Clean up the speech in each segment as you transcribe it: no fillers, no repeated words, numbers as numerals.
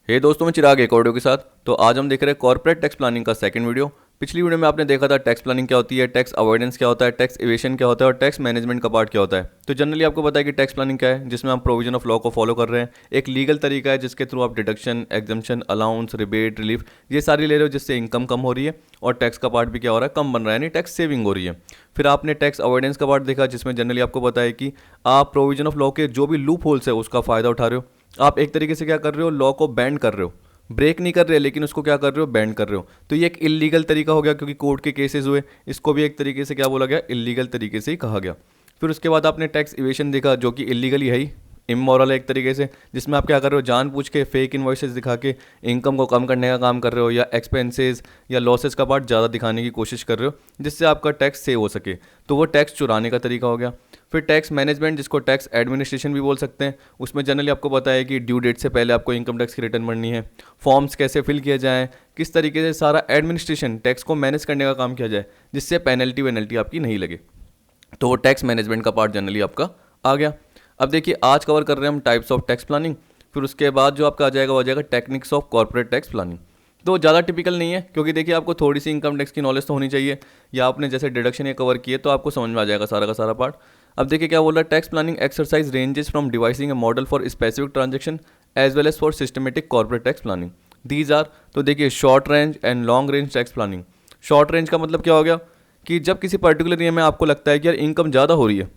हे दोस्तों, मैं चिराग एक ऑडियो के साथ। तो आज हम देख रहे हैं कॉर्पोरेट टैक्स प्लानिंग का सेकंड वीडियो। पिछली वीडियो में आपने देखा था टैक्स प्लानिंग क्या होती है, टैक्स अवॉइडेंस क्या होता है, टैक्स इवेशन क्या होता है और टैक्स मैनेजमेंट का पार्ट क्या होता है। तो जनरली आपको पता है कि टैक्स प्लानिंग क्या है, जिसमें आप प्रोविजन ऑफ लॉ को फॉलो कर रहे हैं। एक लीगल तरीका है जिसके थ्रू आप deduction, exemption, allowance, rebate, relief ये सारी ले रहे हो, जिससे इनकम कम हो रही है और टैक्स का पार्ट भी क्या हो रहा है, कम बन रहा है, यानी टैक्स सेविंग हो रही है। फिर आपने टैक्स अवॉइडेंस का पार्ट देखा, जिसमें जनरली आपको पता है कि आप प्रोविजन ऑफ लॉ के जो भी लूप होल्स है उसका फ़ायदा उठा रहे हो। आप एक तरीके से क्या कर रहे हो, लॉ को बैंड कर रहे हो, ब्रेक नहीं कर रहे लेकिन उसको क्या कर रहे हो, बैंड कर रहे हो। तो ये एक इलीगल तरीका हो गया, क्योंकि कोर्ट के केसेस हुए, इसको भी एक तरीके से क्या बोला गया, इलीगल तरीके से ही कहा गया। फिर उसके बाद आपने टैक्स इवेशन देखा, जो कि इलीगल ही है ही, इमोरल है एक तरीके से, जिसमें आप क्या कर रहे हो, जानबूझ के फेक इन्वॉइसेस दिखा के इनकम को कम करने का काम कर रहे हो, या एक्सपेंसेस या लॉसेस का पार्ट ज़्यादा दिखाने की कोशिश कर रहे हो, जिससे आपका टैक्स सेव हो सके। तो वो टैक्स चुराने का तरीका हो गया। फिर टैक्स मैनेजमेंट, जिसको टैक्स एडमिनिस्ट्रेशन भी बोल सकते हैं, उसमें जनरली आपको पता है कि ड्यू डेट से पहले आपको इनकम टैक्स की रिटर्न भरनी है, फॉर्म्स कैसे फिल किए जाएँ, किस तरीके से सारा एडमिनिस्ट्रेशन टैक्स को मैनेज करने का काम किया जाए, जिससे पेनल्टी वेनल्टी आपकी नहीं लगे। तो वो टैक्स मैनेजमेंट का पार्ट जनरली आपका आ गया। अब देखिए, आज कवर कर रहे हैं हम टाइप्स ऑफ टैक्स प्लानिंग। फिर उसके बाद जो आपका आ जाएगा वो आ जाएगा techniques of corporate tax planning. तो ज़्यादा टिपिकल नहीं है, क्योंकि देखिए आपको थोड़ी सी इनकम टैक्स की नॉलेज तो होनी चाहिए, या आपने जैसे डिडक्शन ये कवर किए तो आपको समझ में आ जाएगा सारा का सारा पार्ट। अब देखिए क्या बोल रहा है, tax planning exercise ranges from devising a model for specific transaction as well as for systematic corporate tax planning. These are, तो देखिए, short range and long range tax planning. Short range का मतलब क्या हो गया, कि जब किसी पर्टिकुलर ईयर में आपको लगता है कि यार इनकम ज़्यादा हो रही है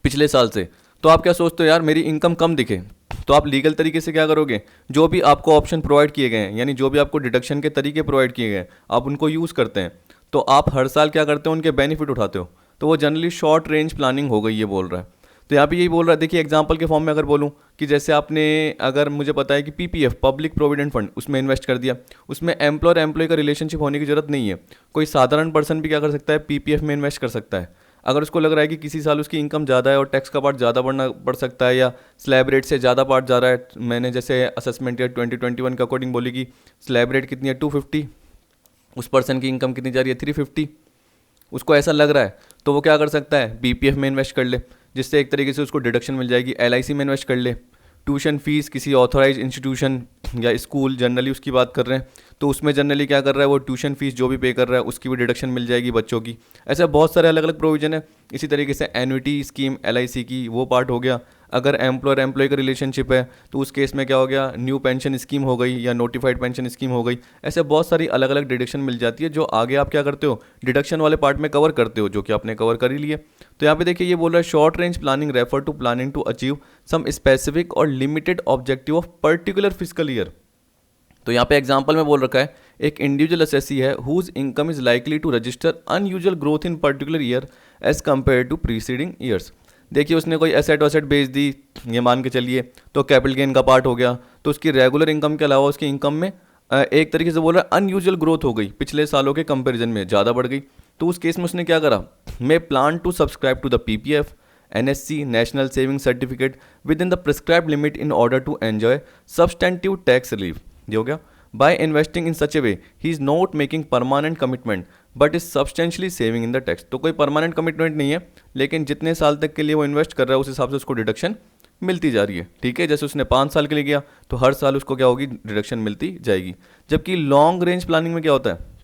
पिछले साल से, तो आप क्या सोचते हो, यार मेरी इनकम कम दिखे, तो आप लीगल तरीके से क्या करोगे, जो भी आपको ऑप्शन प्रोवाइड किए गए हैं, यानी जो भी आपको डिडक्शन के तरीके प्रोवाइड किए गए हैं, आप उनको यूज़ करते हैं। तो आप हर साल क्या करते हो, उनके बेनिफिट उठाते हो। तो वो जनरली शॉर्ट रेंज प्लानिंग हो गई, ये बोल रहा है। तो यहाँ पे यही बोल रहा है, देखिए एग्जांपल के फॉर्म में अगर बोलूँ कि जैसे आपने, अगर मुझे पता है कि पीपीएफ, पब्लिक प्रोविडेंट फंड, उसमें इन्वेस्ट कर दिया, उसमें एम्प्लॉयर एम्प्लॉय का रिलेशनशिप होने की जरूरत नहीं है। कोई साधारण पर्सन भी क्या कर सकता है, पीपीएफ में इन्वेस्ट कर सकता है। अगर उसको लग रहा है कि किसी साल उसकी इनकम ज़्यादा है और टैक्स का पार्ट ज़्यादा बढ़ सकता है, या स्लैब रेट से ज़्यादा पार्ट जा रहा है, मैंने जैसे असेसमेंट ईयर 2021 के अकॉर्डिंग बोली कि स्लैब रेट कितनी है, 250, उस पर्सन की इनकम कितनी जा रही है, 350, उसको ऐसा लग रहा है, तो वो क्या कर सकता है, बीपीएफ में इन्वेस्ट कर ले, जिससे एक तरीके से उसको डिडक्शन मिल जाएगी। एलआईसी में इन्वेस्ट कर ले। ट्यूशन फीस किसी ऑथराइज इंस्टीट्यूशन या स्कूल, जनरली उसकी बात कर रहे हैं, तो उसमें जनरली क्या कर रहा है, वो ट्यूशन फीस जो भी पे कर रहा है उसकी भी डिडक्शन मिल जाएगी बच्चों की। ऐसे बहुत सारे अलग अलग प्रोविजन है। इसी तरीके से एन्युटी स्कीम एलआईसी की, वो पार्ट हो गया। अगर एम्प्लॉयर एम्प्लॉय का रिलेशनशिप है तो उस केस में क्या हो गया, न्यू पेंशन स्कीम हो गई या नोटिफाइड पेंशन स्कीम हो गई। ऐसे बहुत सारी अलग अलग डिडक्शन मिल जाती है, जो आगे आप क्या करते हो, डिडक्शन वाले पार्ट में कवर करते हो, जो कि आपने कवर कर ही लिए। तो यहाँ पे देखिए ये बोल रहा है, short range planning refer to planning to achieve some specific और limited objective of particular physical year. तो यहाँ पे एग्जांपल में बोल रखा है, एक इंडिविजुअल असेसी है whose income is likely to register unusual growth in particular year as compare to preceding years. देखिए उसने कोई एसेट वसेट बेच दी, ये मान के चलिए, तो कैपिटल गेन का पार्ट हो गया, तो उसकी रेगुलर इनकम के अलावा उसकी इनकम में एक तरीके से बोल रहा है अनयूजुअल ग्रोथ हो गई, पिछले सालों के कंपेरिजन में ज़्यादा बढ़ गई। तो उस केस में उसने क्या करा, may plan to subscribe to the PPF, NSC, national saving certificate with in the prescribe limit in order to enjoy substantive tax relief. ये हो गया। By investing in such a way he is not making permanent commitment but is substantially saving in the tax. तो कोई permanent commitment नहीं है, लेकिन जितने साल तक के लिए वो इन्वेस्ट कर रहा है उस हिसाब से उसको डिडक्शन मिलती जा रही है। ठीक है, जैसे उसने 5 साल के लिए किया तो हर साल उसको क्या होगी, डिडक्शन मिलती जाएगी। जबकि लॉन्ग रेंज प्लानिंग में क्या होता है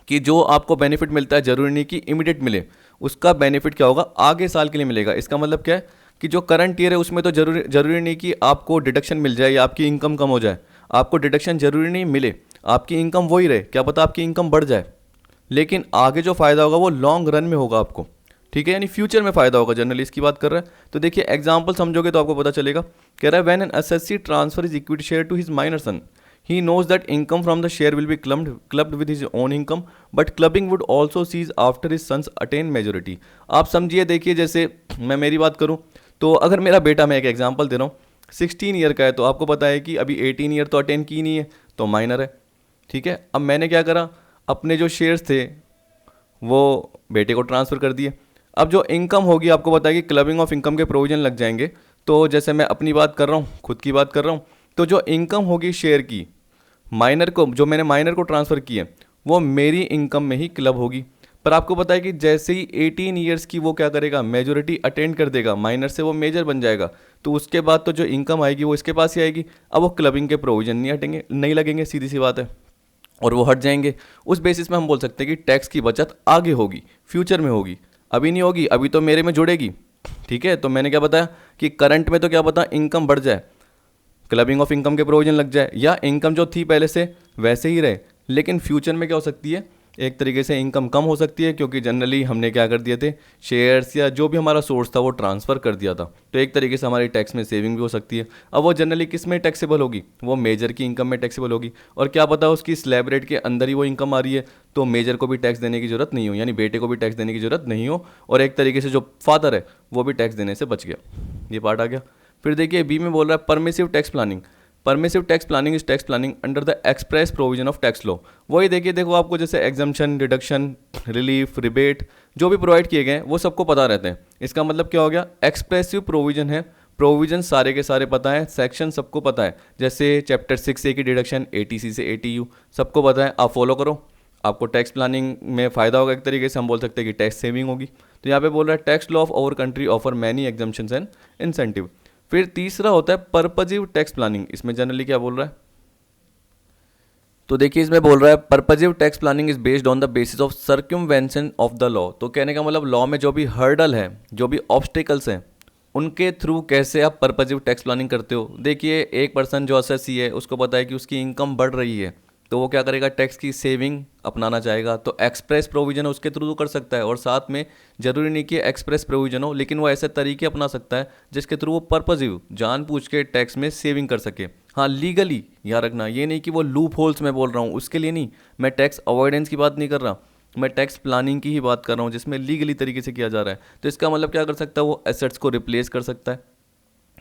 कि जो आपको बेनिफिट मिलता है, जरूरी नहीं कि इमीडिएट मिले, उसका बेनिफिट क्या होगा, आगे साल के लिए मिलेगा। इसका मतलब क्या है कि जो करंट ईयर है उसमें तो जरूरी नहीं कि आपको डिडक्शन मिल जाए या आपकी इनकम कम हो जाए। आपको डिडक्शन जरूरी नहीं मिले, आपकी इनकम वही रहे, क्या पता आपकी इनकम बढ़ जाए, लेकिन आगे जो फ़ायदा होगा वो लॉन्ग रन में होगा आपको। ठीक है, यानी फ्यूचर में फ़ायदा होगा, जनरली इसकी बात कर रहा है। तो देखिए एग्जांपल समझोगे तो आपको पता चलेगा। कह रहा है, when an assessee transfer is equity share to his minor son, he knows that income from the share will be clubbed with his own income, but clubbing would also cease after his sons attain majority। आप समझिए, देखिए जैसे मैं मेरी बात करूं, तो अगर मेरा बेटा, मैं एक एग्जांपल दे रहा हूँ, 16 ईयर का है, तो आपको पता है कि अभी 18 ईयर तो अटेन की नहीं है, तो माइनर है। ठीक है, अब मैंने क्या करा, अपने जो शेयर्स थे वो बेटे को ट्रांसफ़र कर दिए। अब जो इनकम होगी, आपको पता है कि क्लबिंग ऑफ इनकम के प्रोविजन लग जाएंगे। तो जैसे मैं अपनी बात कर रहा हूँ, खुद की बात कर रहा हूँ, तो जो इनकम होगी शेयर की, माइनर को, जो मैंने माइनर को ट्रांसफ़र की है, वो मेरी इनकम में ही क्लब होगी। पर आपको पता है कि जैसे ही 18 ईयर्स की वो क्या करेगा, मेजोरिटी अटेंड कर देगा, माइनर से वो मेजर बन जाएगा, तो उसके बाद तो जो इनकम आएगी वो इसके पास ही आएगी। अब वो क्लबिंग के प्रोविजन नहीं हटेंगे, नहीं लगेंगे, सीधी सी बात है, और वो हट जाएंगे। उस बेसिस में हम बोल सकते हैं कि टैक्स की बचत आगे होगी, फ्यूचर में होगी, अभी नहीं होगी, अभी तो मेरे में जुड़ेगी। ठीक है, तो मैंने क्या बताया कि करंट में तो क्या पता इनकम बढ़ जाए, क्लबिंग ऑफ इनकम के प्रोविजन लग जाए, या इनकम जो थी पहले से वैसे ही रहे, लेकिन फ्यूचर में क्या हो सकती है, एक तरीके से इनकम कम हो सकती है, क्योंकि जनरली हमने क्या कर दिए थे, शेयर्स या जो भी हमारा सोर्स था वो ट्रांसफ़र कर दिया था। तो एक तरीके से हमारी टैक्स में सेविंग भी हो सकती है। अब वो जनरली किस में टैक्सेबल होगी, वो मेजर की इनकम में टैक्सेबल होगी, और क्या पता उसकी स्लैब रेट के अंदर ही वो इनकम आ रही है, तो मेजर को भी टैक्स देने की जरूरत नहीं हो, यानी बेटे को भी टैक्स देने की जरूरत नहीं हो, और एक तरीके से जो फादर है वो भी टैक्स देने से बच गया। ये पार्ट आ गया। फिर देखिए बी में बोल रहा है permissive tax planning. Permissive tax planning is tax planning under the express provision of tax law. वही देखिए, देखो आपको जैसे एग्जम्पशन, डिडक्शन, रिलीफ, रिबेट जो भी प्रोवाइड किए गए हैं वो सबको पता रहते हैं। इसका मतलब क्या हो गया, एक्सप्रेसिव प्रोविजन है, प्रोविजन सारे के सारे पता है, सेक्शन सबको पता है, जैसे चैप्टर 6A की डिडक्शन ATC से ATU सबको पता है, आप फॉलो करो, आपको टैक्स प्लानिंग में फ़ायदा होगा। एक तरीके से हम बोल सकते हैं कि टैक्स सेविंग होगी। तो यहाँ पे बोल रहा है tax law of our country offer many exemptions and incentive. फिर तीसरा होता है पर्पजिव टैक्स प्लानिंग। इसमें जनरली क्या बोल रहा है, तो देखिए इसमें बोल रहा है purposive tax planning is based on the basis of circumvention of the law. तो कहने का मतलब लॉ में जो भी हर्डल है, जो भी ऑब्स्टिकल्स हैं, उनके थ्रू कैसे आप पर्पजिव टैक्स प्लानिंग करते हो। देखिए एक पर्सन जो असेसी है उसको पता है कि उसकी इनकम बढ़ रही है, तो वो क्या करेगा, टैक्स की सेविंग अपनाना चाहेगा, तो एक्सप्रेस प्रोविजन उसके थ्रू तो कर सकता है, और साथ में जरूरी नहीं कि एक्सप्रेस प्रोविजन हो, लेकिन वो ऐसे तरीके अपना सकता है जिसके थ्रू वो पर्पजिव जानबूझ के टैक्स में सेविंग कर सके। हाँ लीगली याद रखना, ये नहीं कि वो लूप होल्स में बोल रहा हूँ उसके लिए नहीं, मैं टैक्स अवॉइडेंस की बात नहीं कर रहा, मैं टैक्स प्लानिंग की ही बात कर रहा हूँ जिसमें लीगली तरीके से किया जा रहा है। तो इसका मतलब क्या कर सकता है, वो एसेट्स को रिप्लेस कर सकता है,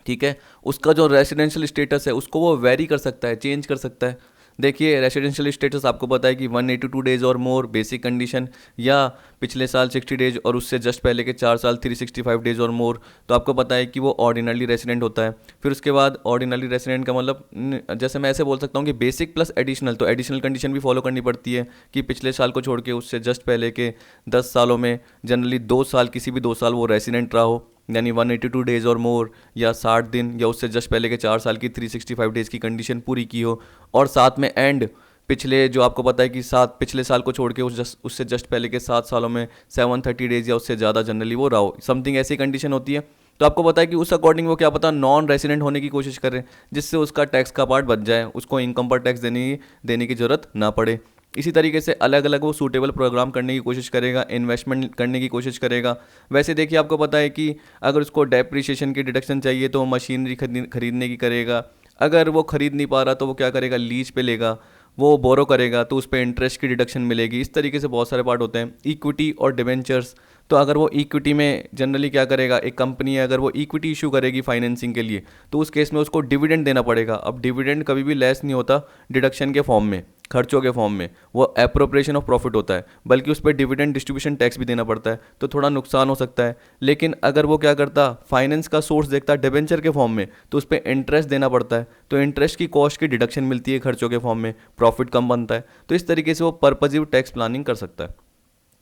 ठीक है, उसका जो रेसिडेंशियल स्टेटस है उसको वो वेरी कर सकता है, चेंज कर सकता है। देखिए रेसिडेंशियल स्टेटस आपको पता है कि 182 डेज और मोर बेसिक कंडीशन, या पिछले साल 60 डेज और उससे जस्ट पहले के 4 साल 365 डेज और मोर, तो आपको पता है कि वो ऑर्डिनरी रेसिडेंट होता है। फिर उसके बाद ऑर्डिनरी रेसिडेंट का मतलब जैसे मैं ऐसे बोल सकता हूँ कि बेसिक प्लस एडिशनल, तो एडिशनल कंडीशन भी फॉलो करनी पड़ती है कि पिछले साल को छोड़ के उससे जस्ट पहले के 10 सालों में जनरली 2 साल, किसी भी 2 साल वो रेसिडेंट रहा हो, यानी 182 डेज और मोर, या 60 दिन, या उससे जस्ट पहले के 4 साल की 365 डेज़ की कंडीशन पूरी की हो, और साथ में एंड पिछले जो आपको पता है कि पिछले साल को छोड़ के उससे जस्ट पहले के 7 सालों में 730 डेज़ या उससे ज़्यादा जनरली वो रहा हो, समथिंग ऐसी कंडीशन होती है। तो आपको पता है कि उस अकॉर्डिंग वो क्या पता नॉन रेसिडेंट होने की कोशिश कर रहे हैं, जिससे उसका टैक्स का पार्ट बच जाए, उसको इनकम पर टैक्स देने की ज़रूरत ना पड़े। इसी तरीके से अलग अलग वो सूटेबल प्रोग्राम करने की कोशिश करेगा, इन्वेस्टमेंट करने की कोशिश करेगा। वैसे देखिए आपको पता है कि अगर उसको डेप्रिसिएशन की डिडक्शन चाहिए तो वो मशीनरी खरीदने की करेगा, अगर वो खरीद नहीं पा रहा तो वो क्या करेगा, लीज पे लेगा, वो बोरो करेगा तो उस पर इंटरेस्ट की डिडक्शन मिलेगी। इस तरीके से बहुत सारे पार्ट होते हैं। इक्विटी और डिवेंचर्स, तो अगर वो इक्विटी में जनरली क्या करेगा, एक कंपनी है अगर वो इक्विटी इशू करेगी फाइनेंसिंग के लिए, तो उस केस में उसको डिविडेंड देना पड़ेगा। अब डिविडेंड कभी भी लेस नहीं होता डिडक्शन के फॉर्म में, खर्चों के फॉर्म में, वो एप्रोप्रिएशन ऑफ प्रॉफिट होता है, बल्कि उस पर डिविडेंड डिस्ट्रीब्यूशन टैक्स भी देना पड़ता है, तो थोड़ा नुकसान हो सकता है। लेकिन अगर वो क्या करता, फाइनेंस का सोर्स देखता डिवेंचर के फॉर्म में, तो उस पर इंटरेस्ट देना पड़ता है, तो इंटरेस्ट की कॉस्ट की डिडक्शन मिलती है खर्चों के फॉर्म में, प्रॉफिट कम बनता है। तो इस तरीके से वो पर्पजिव टैक्स प्लानिंग कर सकता है।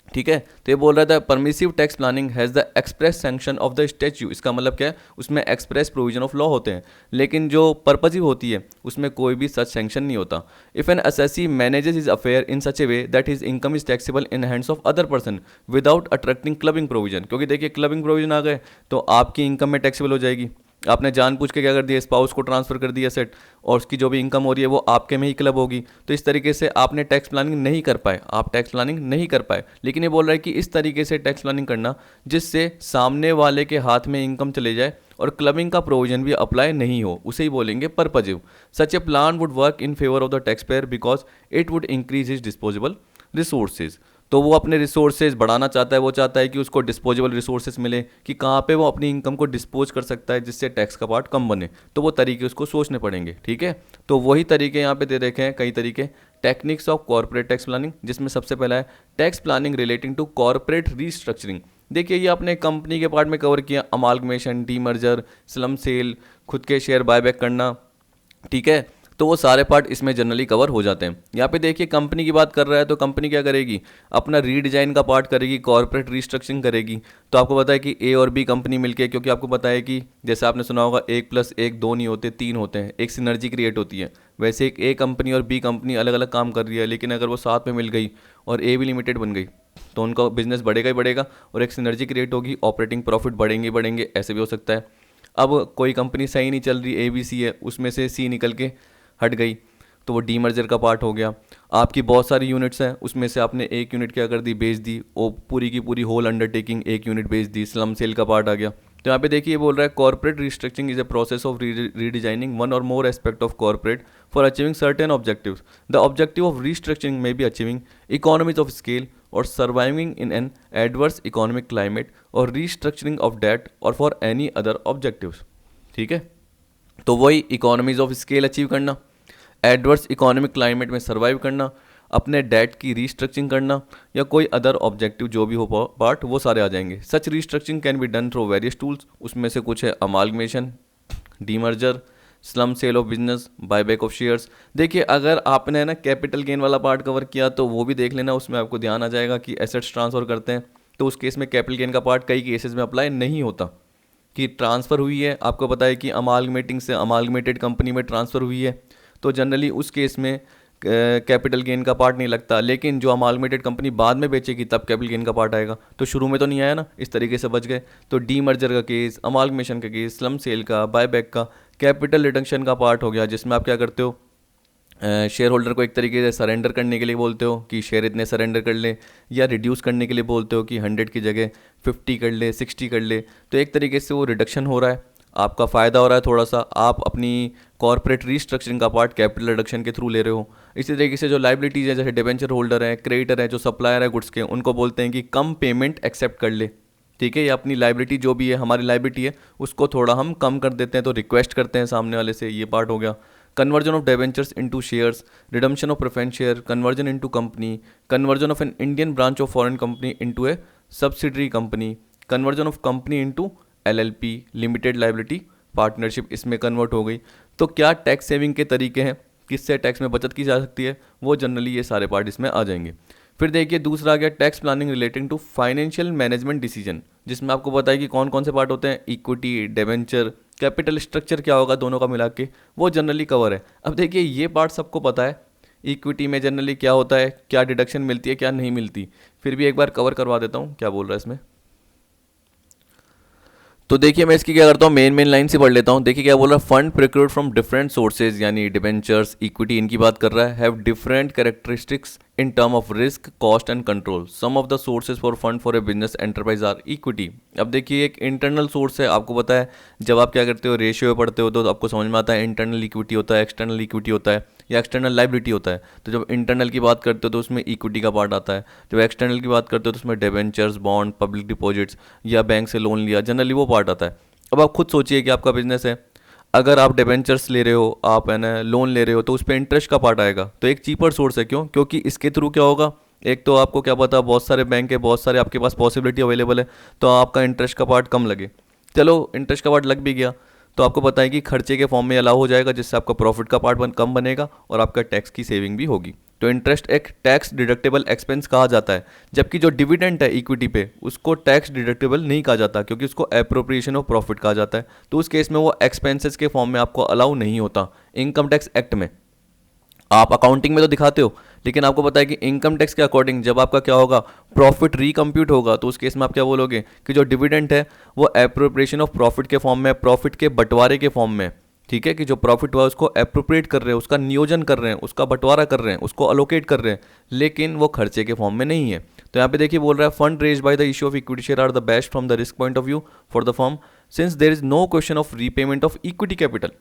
ठीक है, तो ये बोल रहा था permissive tax planning has the express sanction of the statue. इसका मतलब क्या है, उसमें एक्सप्रेस प्रोविजन ऑफ लॉ होते हैं, लेकिन जो पर्पजिव होती है उसमें कोई भी सच सैंक्शन नहीं होता। If N assessee manages his affair in such a way that his income is taxable in hands of other person without attracting clubbing provision, क्योंकि देखिए क्लबिंग प्रोविजन आ गए तो आपकी इनकम में टैक्सेबल हो जाएगी। आपने जानबूझ के क्या कर दिया, स्पाउस को ट्रांसफर कर दिया सेट, और उसकी जो भी इनकम हो रही है वो आपके में ही क्लब होगी। तो इस तरीके से आपने टैक्स प्लानिंग नहीं कर पाए, आप टैक्स प्लानिंग नहीं कर पाए। लेकिन ये बोल रहा है कि इस तरीके से टैक्स प्लानिंग करना जिससे सामने वाले के हाथ में इनकम चले जाए और क्लबिंग का प्रोविजन भी अप्लाई नहीं हो, उसे ही बोलेंगे purposive. Such A plan would work in favour of the tax pair because it would increase his disposable resources. तो वो अपने रिसोर्सेज बढ़ाना चाहता है, वो चाहता है कि उसको डिस्पोजेबल रिसोर्सेज मिले, कि कहाँ पे वो अपनी इनकम को डिस्पोज कर सकता है जिससे टैक्स का पार्ट कम बने। तो वो तरीके उसको सोचने पड़ेंगे। ठीक है, तो वही तरीके यहाँ पे दे रखे हैं, कई तरीके, techniques of corporate tax planning, जिसमें सबसे पहला है tax planning relating to corporate restructuring. देखिए ये आपने कंपनी के पार्ट में कवर किया, अमालगमेशन, डीमर्जर, स्लम सेल, खुद के शेयर बायबैक करना। ठीक है, तो वो सारे पार्ट इसमें जनरली कवर हो जाते हैं। यहाँ पे देखिए कंपनी की बात कर रहा है तो कंपनी क्या करेगी, अपना रीडिजाइन का पार्ट करेगी, कॉर्पोरेट रीस्ट्रक्चरिंग करेगी। तो आपको पता है कि ए और बी कंपनी मिलके, क्योंकि आपको पता है कि जैसे आपने सुना होगा 1+1 2 नहीं होते 3 होते हैं, एक सिनर्जी क्रिएट होती है। वैसे एक ए कंपनी और बी कंपनी अलग अलग काम कर रही है, लेकिन अगर वो साथ में मिल गई और ए भी लिमिटेड बन गई तो उनका बिजनेस बढ़ेगा ही बढ़ेगा और एक सिनर्जी क्रिएट होगी, ऑपरेटिंग प्रॉफिट बढ़ेंगे ही बढ़ेंगे, ऐसे भी हो सकता है। अब कोई कंपनी सही नहीं चल रही, ए बी सी है, उसमें से सी निकल के हट गई तो वो डीमर्जर का पार्ट हो गया। आपकी बहुत सारी यूनिट्स हैं, उसमें से आपने एक यूनिट क्या कर दी, बेच दी, वो पूरी की पूरी होल अंडरटेकिंग एक यूनिट बेच दी, स्लम सेल का पार्ट आ गया। तो यहाँ पे देखिए बोल रहा है corporate restructuring is a process of redesigning one or more aspect of corporate for achieving certain objectives. The objective of restructuring may be achieving economies of scale और surviving in an adverse economic climate और restructuring of debt और for any other objectives. ठीक है, तो वही economies of scale achieve करना, adverse economic climate में survive करना, अपने डेट की रीस्ट्रक्चरिंग करना या कोई अदर ऑब्जेक्टिव जो भी हो पार्ट, वो सारे आ जाएंगे। Such restructuring can be done through various tools, उसमें से कुछ है amalgamation, demerger, slump sale of business, buyback of shares. देखिए अगर आपने ना कैपिटल गेन वाला पार्ट कवर किया तो वो भी देख लेना, उसमें आपको ध्यान आ जाएगा कि एसेट्स ट्रांसफर करते हैं तो उस केस में कैपिटल गेन का पार्ट कई केसेस में अप्लाई नहीं होता, कि ट्रांसफ़र हुई है, आपको पता है कि अमालगमेटिंग से अमालगमेटेड कंपनी में ट्रांसफ़र हुई है तो जनरली उस केस में कैपिटल गेन का पार्ट नहीं लगता। लेकिन जो अमालगमेटेड कंपनी बाद में बेचेगी तब कैपिटल गेन का पार्ट आएगा, तो शुरू में तो नहीं आया ना, इस तरीके से बच गए। तो डीमर्जर का केस, अमालगमेशन का केस, स्लम सेल का, बायबैक का, कैपिटल रिडक्शन का पार्ट हो गया, जिसमें आप क्या करते हो, शेयर होल्डर को एक तरीके से सरेंडर करने के लिए बोलते हो कि शेयर इतने सरेंडर कर ले, या रिड्यूस करने के लिए बोलते हो कि 100 की जगह 50 कर ले, 60 कर ले। तो एक तरीके से वो रिडक्शन हो रहा है, आपका फ़ायदा हो रहा है थोड़ा सा, आप अपनी कॉर्पोरेट रीस्ट्रक्चरिंग का पार्ट कैपिटल रिडक्शन के थ्रू ले रहे हो। इसी तरीके से जो लाइबिलिटीज़ है, जैसे डिबेंचर होल्डर है, क्रेडिटर है, जो सप्लायर है गुड्स के, उनको बोलते हैं कि कम पेमेंट एक्सेप्ट कर ले। ठीक है, या अपनी लाइबिलिटी जो भी है, हमारी लाइबिलिटी है, उसको थोड़ा हम कम कर देते हैं तो रिक्वेस्ट करते हैं सामने वाले से, ये पार्ट हो गया। Conversion of debentures into shares, redemption of preference share, conversion into company, conversion of an Indian branch of foreign company into A subsidiary company, conversion of company into LLP, limited liability partnership, इसमें convert हो गई। तो क्या tax saving के तरीके हैं, किससे tax में बचत की जा सकती है, वो जनरली ये सारे पार्ट इसमें आ जाएंगे। फिर देखिए दूसरा आ गया tax planning relating to financial management decision, जिसमें आपको पता है कि कौन कौन से पार्ट होते हैं, इक्विटी, डिबेंचर, कैपिटल स्ट्रक्चर क्या होगा, दोनों का मिला के वो जनरली कवर है। अब देखिए ये पार्ट सबको पता है, इक्विटी में जनरली क्या होता है, क्या डिडक्शन मिलती है, क्या नहीं मिलती, फिर भी एक बार कवर करवा देता हूँ क्या बोल रहा है इसमें। तो देखिए मैं इसकी क्या करता हूँ, मेन लाइन से पढ़ लेता हूँ। देखिए क्या बोल रहा है, fund procured from different sources, यानी डिबेंचर्स, इक्विटी, इनकी बात कर रहा है, have different characteristics in term of risk, cost and control. Some of the sources for fund for a business enterprise are equity. अब देखिए एक इंटरनल सोर्स है, आपको पता है जब आप क्या करते हो, रेशियो पढ़ते हो तो आपको समझ में आता है इंटरनल इक्विटी होता है, एक्सटर्नल इक्विटी होता है, या एक्सटर्नल लाइबिलिटी होता है। तो जब इंटरनल की बात करते हो तो उसमें इक्विटी का पार्ट आता है, जब एक्सटर्नल की बात करते हो तो उसमें डिबेंचर्स, बॉन्ड, पब्लिक डिपॉजिट्स या बैंक से लोन लिया, जनरली वो पार्ट आता है। अब आप खुद सोचिए कि आपका बिजनेस है, अगर आप डिबेंचर्स ले रहे हो, आप है ना लोन ले रहे हो, तो उस पर इंटरेस्ट का पार्ट आएगा, तो एक चीपर सोर्स है। क्यों? क्योंकि इसके थ्रू क्या होगा, एक तो आपको क्या पता, बहुत सारे बैंक है, बहुत सारे आपके पास पॉसिबिलिटी अवेलेबल है, तो आपका इंटरेस्ट का पार्ट कम लगे। चलो इंटरेस्ट का पार्ट लग भी गया तो आपको पता है कि खर्चे के फॉर्म में अलाउ हो जाएगा, जिससे आपका प्रॉफिट का पार्ट कम बनेगा और आपका टैक्स की सेविंग भी होगी। तो इंटरेस्ट एक टैक्स डिडक्टेबल एक्सपेंस कहा जाता है, जबकि जो डिविडेंड है इक्विटी पे उसको टैक्स डिडक्टेबल नहीं कहा जाता, क्योंकि उसको एप्रोप्रिएशन ऑफ प्रॉफिट कहा जाता है। तो उस केस में वो एक्सपेंसेस के फॉर्म में आपको अलाउ नहीं होता इनकम टैक्स एक्ट में। आप अकाउंटिंग में तो दिखाते हो, लेकिन आपको पता है कि इनकम टैक्स के अकॉर्डिंग जब आपका क्या होगा, प्रॉफिट रिकम्प्यूट होगा, तो उस केस में आप क्या बोलोगे कि जो डिविडेंड है वो एप्रोप्रिएशन ऑफ प्रॉफिट के फॉर्म में, प्रॉफिट के बंटवारे के फॉर्म में। ठीक है, कि जो प्रॉफिट हुआ उसको एप्रोप्रिएट कर रहे हैं, उसका नियोजन कर रहे हैं, उसका बंटवारा कर रहे हैं, उसको अलोकेट कर रहे हैं, लेकिन वो खर्चे के फॉर्म में नहीं है। तो यहाँ पे देखिए बोल रहा है fund raised by the issue of equity share are the best from the risk point of view for the firm, since there is no question of repayment of equity capital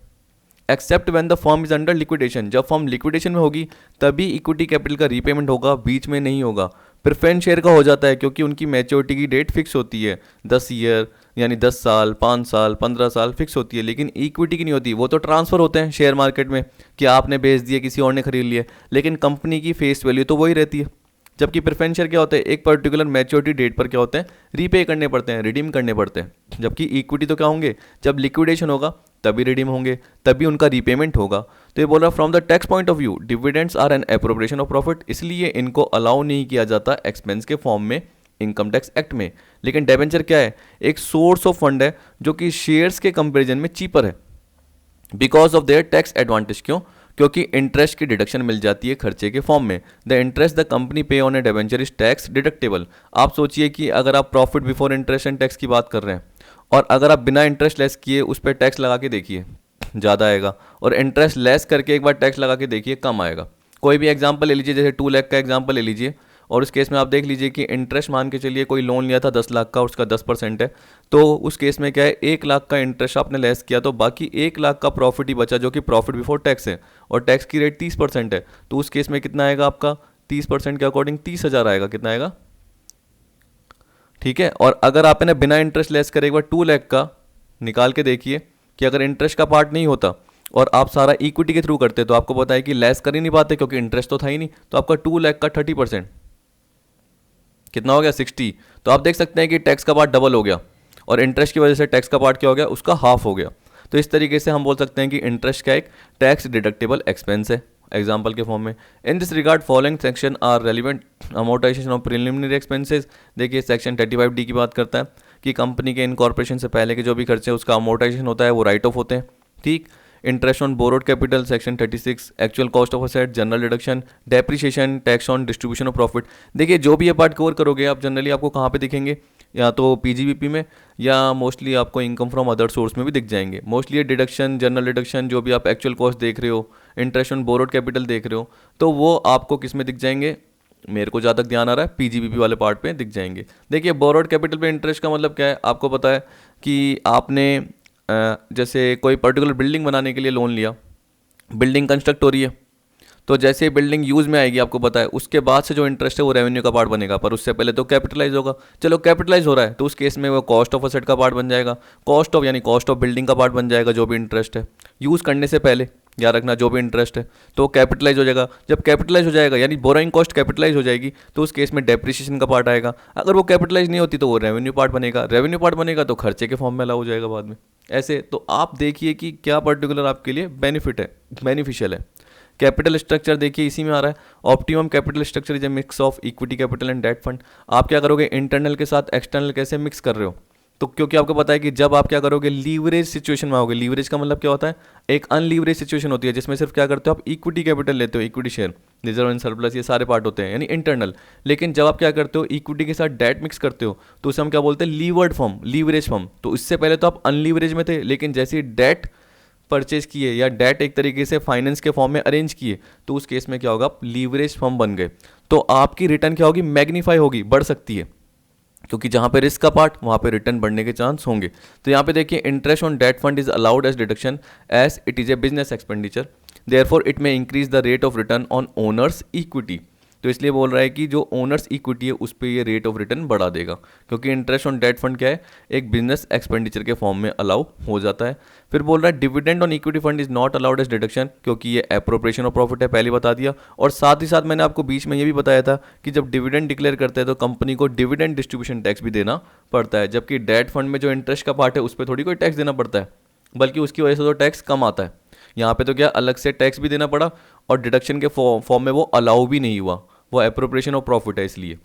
except when the firm is under liquidation. जब firm liquidation में होगी तभी equity capital का repayment होगा, बीच में नहीं होगा। Preference share का हो जाता है क्योंकि उनकी मैच्योरिटी की डेट फिक्स होती है, 10 ईयर यानी 10 साल, 5 साल, 15 साल फिक्स होती है, लेकिन इक्विटी की नहीं होती। वो तो ट्रांसफर होते हैं शेयर मार्केट में कि आपने बेच दिए, किसी और ने खरीद लिए, लेकिन कंपनी की फेस वैल्यू तो वही रहती है। जबकि प्रेफरेंस शेयर क्या होता है, एक पर्टिकुलर मैच्योरिटी डेट पर क्या होते हैं, रीपे करने पड़ते हैं, रिडीम करने पड़ते हैं। जबकि इक्विटी तो क्या होंगे, जब लिक्विडेशन होगा तभी रिडीम होंगे, तभी उनका रीपेमेंट होगा। तो ये बोल रहा from the tax point of view dividends are an appropriation of profit, इसलिए इनको अलाउ नहीं किया जाता एक्सपेंस के फॉर्म में इनकम टैक्स एक्ट में। लेकिन डिबेंचर क्या है, एक सोर्स ऑफ फंड है जो कि शेयर्स के कंपेरिजन में चीपर है because of their tax advantage. क्यों? क्योंकि इंटरेस्ट की डिडक्शन मिल जाती है खर्चे के फॉर्म में। द इंटरेस्ट द कंपनी पे on A debenture is tax deductible. आप सोचिए कि अगर आप profit before interest and tax की बात कर रहे हैं और अगर आप बिना इंटरेस्ट लेस किए उस पर टैक्स लगा के देखिए, ज़्यादा आएगा, और इंटरेस्ट लेस करके एक बार टैक्स लगा के देखिए, कम आएगा। कोई भी एग्जांपल ले लीजिए, जैसे 2 लाख का एग्जांपल ले लीजिए, और उस केस में आप देख लीजिए कि इंटरेस्ट मान के चलिए कोई लोन लिया था 10 लाख का, उसका 10% है, तो उस केस में क्या है, 1 लाख का इंटरेस्ट आपने लेस किया तो बाकी 1 लाख का प्रॉफिट ही बचा जो कि प्रॉफिट बिफोर टैक्स है, और टैक्स की रेट 30% है। तो उस केस में कितना आएगा आपका, 30% के अकॉर्डिंग 30,000 आएगा। कितना आएगा? ठीक है। और अगर आपने बिना इंटरेस्ट लेस करे एक बार 2 लाख का निकाल के देखिए कि अगर इंटरेस्ट का पार्ट नहीं होता और आप सारा इक्विटी के थ्रू करते तो आपको पता है कि लेस कर ही नहीं पाते क्योंकि इंटरेस्ट तो था ही नहीं। तो आपका 2 लाख का 30% कितना हो गया? 60। तो आप देख सकते हैं कि टैक्स का पार्ट डबल हो गया और इंटरेस्ट की वजह से टैक्स का पार्ट क्या हो गया, उसका हाफ हो गया। तो इस तरीके से हम बोल सकते हैं कि इंटरेस्ट का एक टैक्स डिडक्टेबल एक्सपेंस है एग्जाम्पल के फॉर्म में। In this regard following section are relevant amortisation of preliminary expenses. देखिए सेक्शन 35D की बात करता है कि कंपनी के इनकॉर्पोरेशन से पहले के जो भी खर्चे उसका अमोर्टाइजेशन होता है वो राइट ऑफ होते हैं। ठीक। Interest on borrowed capital section 36, actual cost of asset, general deduction, depreciation, tax on distribution of profit. देखिए जो भी ये पार्ट कवर करोगे आप जनरली आपको कहाँ पे दिखेंगे, या तो पीजीबीपी में या मोस्टली आपको इनकम फ्रॉम अदर सोर्स में भी दिख जाएंगे। मोस्टली ये डिडक्शन, जनरल डिडक्शन, जो भी आप एक्चुअल कॉस्ट देख रहे हो, इंटरेस्ट ऑन बोरोड कैपिटल देख रहे हो, तो वो आपको किस में दिख जाएंगे, मेरे को जहाँ तक ध्यान आ रहा है पीजीबीपी वाले पार्ट पे दिख जाएंगे। देखिए बोरोड कैपिटल पे इंटरेस्ट का मतलब क्या है, आपको पता है कि आपने जैसे कोई पर्टिकुलर बिल्डिंग बनाने के लिए लोन लिया, बिल्डिंग कंस्ट्रक्ट हो रही है, तो जैसे बिल्डिंग यूज़ में आएगी आपको पता है उसके बाद से जो इंटरेस्ट है वो रेवेन्यू का पार्ट बनेगा, पर उससे पहले तो कैपिटलाइज होगा। चलो कैपिटलाइज हो रहा है तो उस केस में वो कॉस्ट ऑफ असेट का पार्ट बन जाएगा, कॉस्ट ऑफ यानी कॉस्ट ऑफ बिल्डिंग का पार्ट बन जाएगा जो भी इंटरेस्ट है यूज़ करने से पहले, याद रखना जो भी इंटरेस्ट है तो कैपिटलाइज हो जाएगा। जब कैपिटलाइज हो जाएगा यानी बोरोइंग कॉस्ट कैपिटलाइज हो जाएगी तो उस केस में डेप्रिसिएशन का पार्ट आएगा। अगर वो कैपिटलाइज नहीं होती तो वो रेवेन्यू पार्ट बनेगा, रेवेन्यू पार्ट बनेगा तो खर्चे के फॉर्म में अलाउ हो जाएगा बाद में। ऐसे तो आप देखिए कि क्या पर्टिकुलर आपके लिए बेनिफिट है, बेनिफिशियल है। कैपिटल स्ट्रक्चर देखिए इसी में आ रहा है, optimum capital structure is a mix of equity capital and debt fund. आप क्या करोगे, इंटरनल के साथ एक्सटर्नल कैसे मिक्स कर रहे हो, तो क्योंकि आपको पता है कि जब आप क्या करोगे लीवरेज सिचुएशन में आओगे, लीवरेज का मतलब क्या होता है, एक अनलीवरेज सिचुएशन होती है जिसमें सिर्फ क्या करते हो आप इक्विटी कैपिटल लेते हो, equity share, reserve and surplus, ये सारे पार्ट होते हैं यानी इंटरनल। लेकिन जब आप क्या करते हो इक्विटी के साथ डेट मिक्स करते हो तो उसे हम क्या बोलते हैं, लीवर्ड फॉर्म, लीवरेज फॉर्म। तो इससे पहले तो आप अनलीवरेज में थे, लेकिन जैसे ही डेट परचेज किए या डेट एक तरीके से फाइनेंस के फॉर्म में अरेंज किए तो उस केस में क्या होगा, आप लीवरेज फॉर्म बन गए। तो आपकी रिटर्न क्या होगी, मैग्नीफाई होगी, बढ़ सकती है, क्योंकि जहां पे रिस्क का पार्ट वहां पे रिटर्न बढ़ने के चांस होंगे। तो यहाँ पे देखिए interest on debt fund is allowed as deduction as it is a business expenditure, therefore it may increase the rate of return on owner's equity. तो इसलिए बोल रहा है कि जो ओनर्स इक्विटी है उस पर ये रेट ऑफ रिटर्न बढ़ा देगा, क्योंकि इंटरेस्ट ऑन डेट फंड क्या है, एक बिजनेस एक्सपेंडिचर के फॉर्म में अलाउ हो जाता है। फिर बोल रहा है dividend on equity fund is not allowed as deduction, क्योंकि ये एप्रोप्रिएशन ऑफ प्रॉफिट है, पहले बता दिया। और साथ ही साथ मैंने आपको बीच में ये भी बताया था कि जब डिविडेंड डिक्लेयर करते हैं तो कंपनी को डिविडेंड डिस्ट्रीब्यूशन टैक्स भी देना पड़ता है, जबकि डेट फंड में जो इंटरेस्ट का पार्ट है उस पर थोड़ी कोई टैक्स देना पड़ता है, बल्कि उसकी वजह से तो टैक्स कम आता है। यहाँ पे तो क्या अलग से टैक्स भी देना पड़ा और डिडक्शन के फॉर्म में वो अलाउ भी नहीं हुआ, वो एप्रोप्रिएशन ऑफ प्रॉफिट है इसलिए।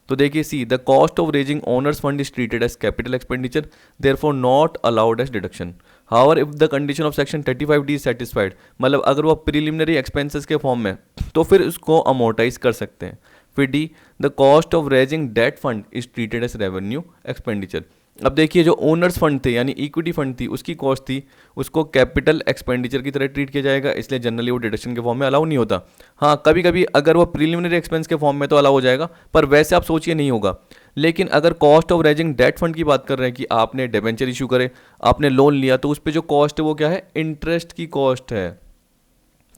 तो देखिए C the cost of raising owners fund is treated as capital expenditure, therefore not allowed as deduction. However if the condition of section 35D is satisfied, मतलब अगर वो प्रिलिमिनरी एक्सपेंसेस के form में तो फिर उसको अमोर्टाइज कर सकते हैं। फिर D the cost of raising debt fund is treated as revenue expenditure. अब देखिए जो ओनर्स फंड थे यानी इक्विटी फंड थी उसकी कॉस्ट थी, उसको कैपिटल एक्सपेंडिचर की तरह ट्रीट किया जाएगा, इसलिए जनरली वो डिडक्शन के फॉर्म में अलाउ नहीं होता। हाँ कभी कभी अगर वो प्रीलिमिनरी एक्सपेंस के फॉर्म में तो अलाउ हो जाएगा, पर वैसे आप सोचिए नहीं होगा। लेकिन अगर cost of raising debt fund की बात कर रहे हैं कि आपने डिबेंचर इशू करे, आपने लोन लिया, तो उस पर जो कॉस्ट है वो क्या है, इंटरेस्ट की कॉस्ट है,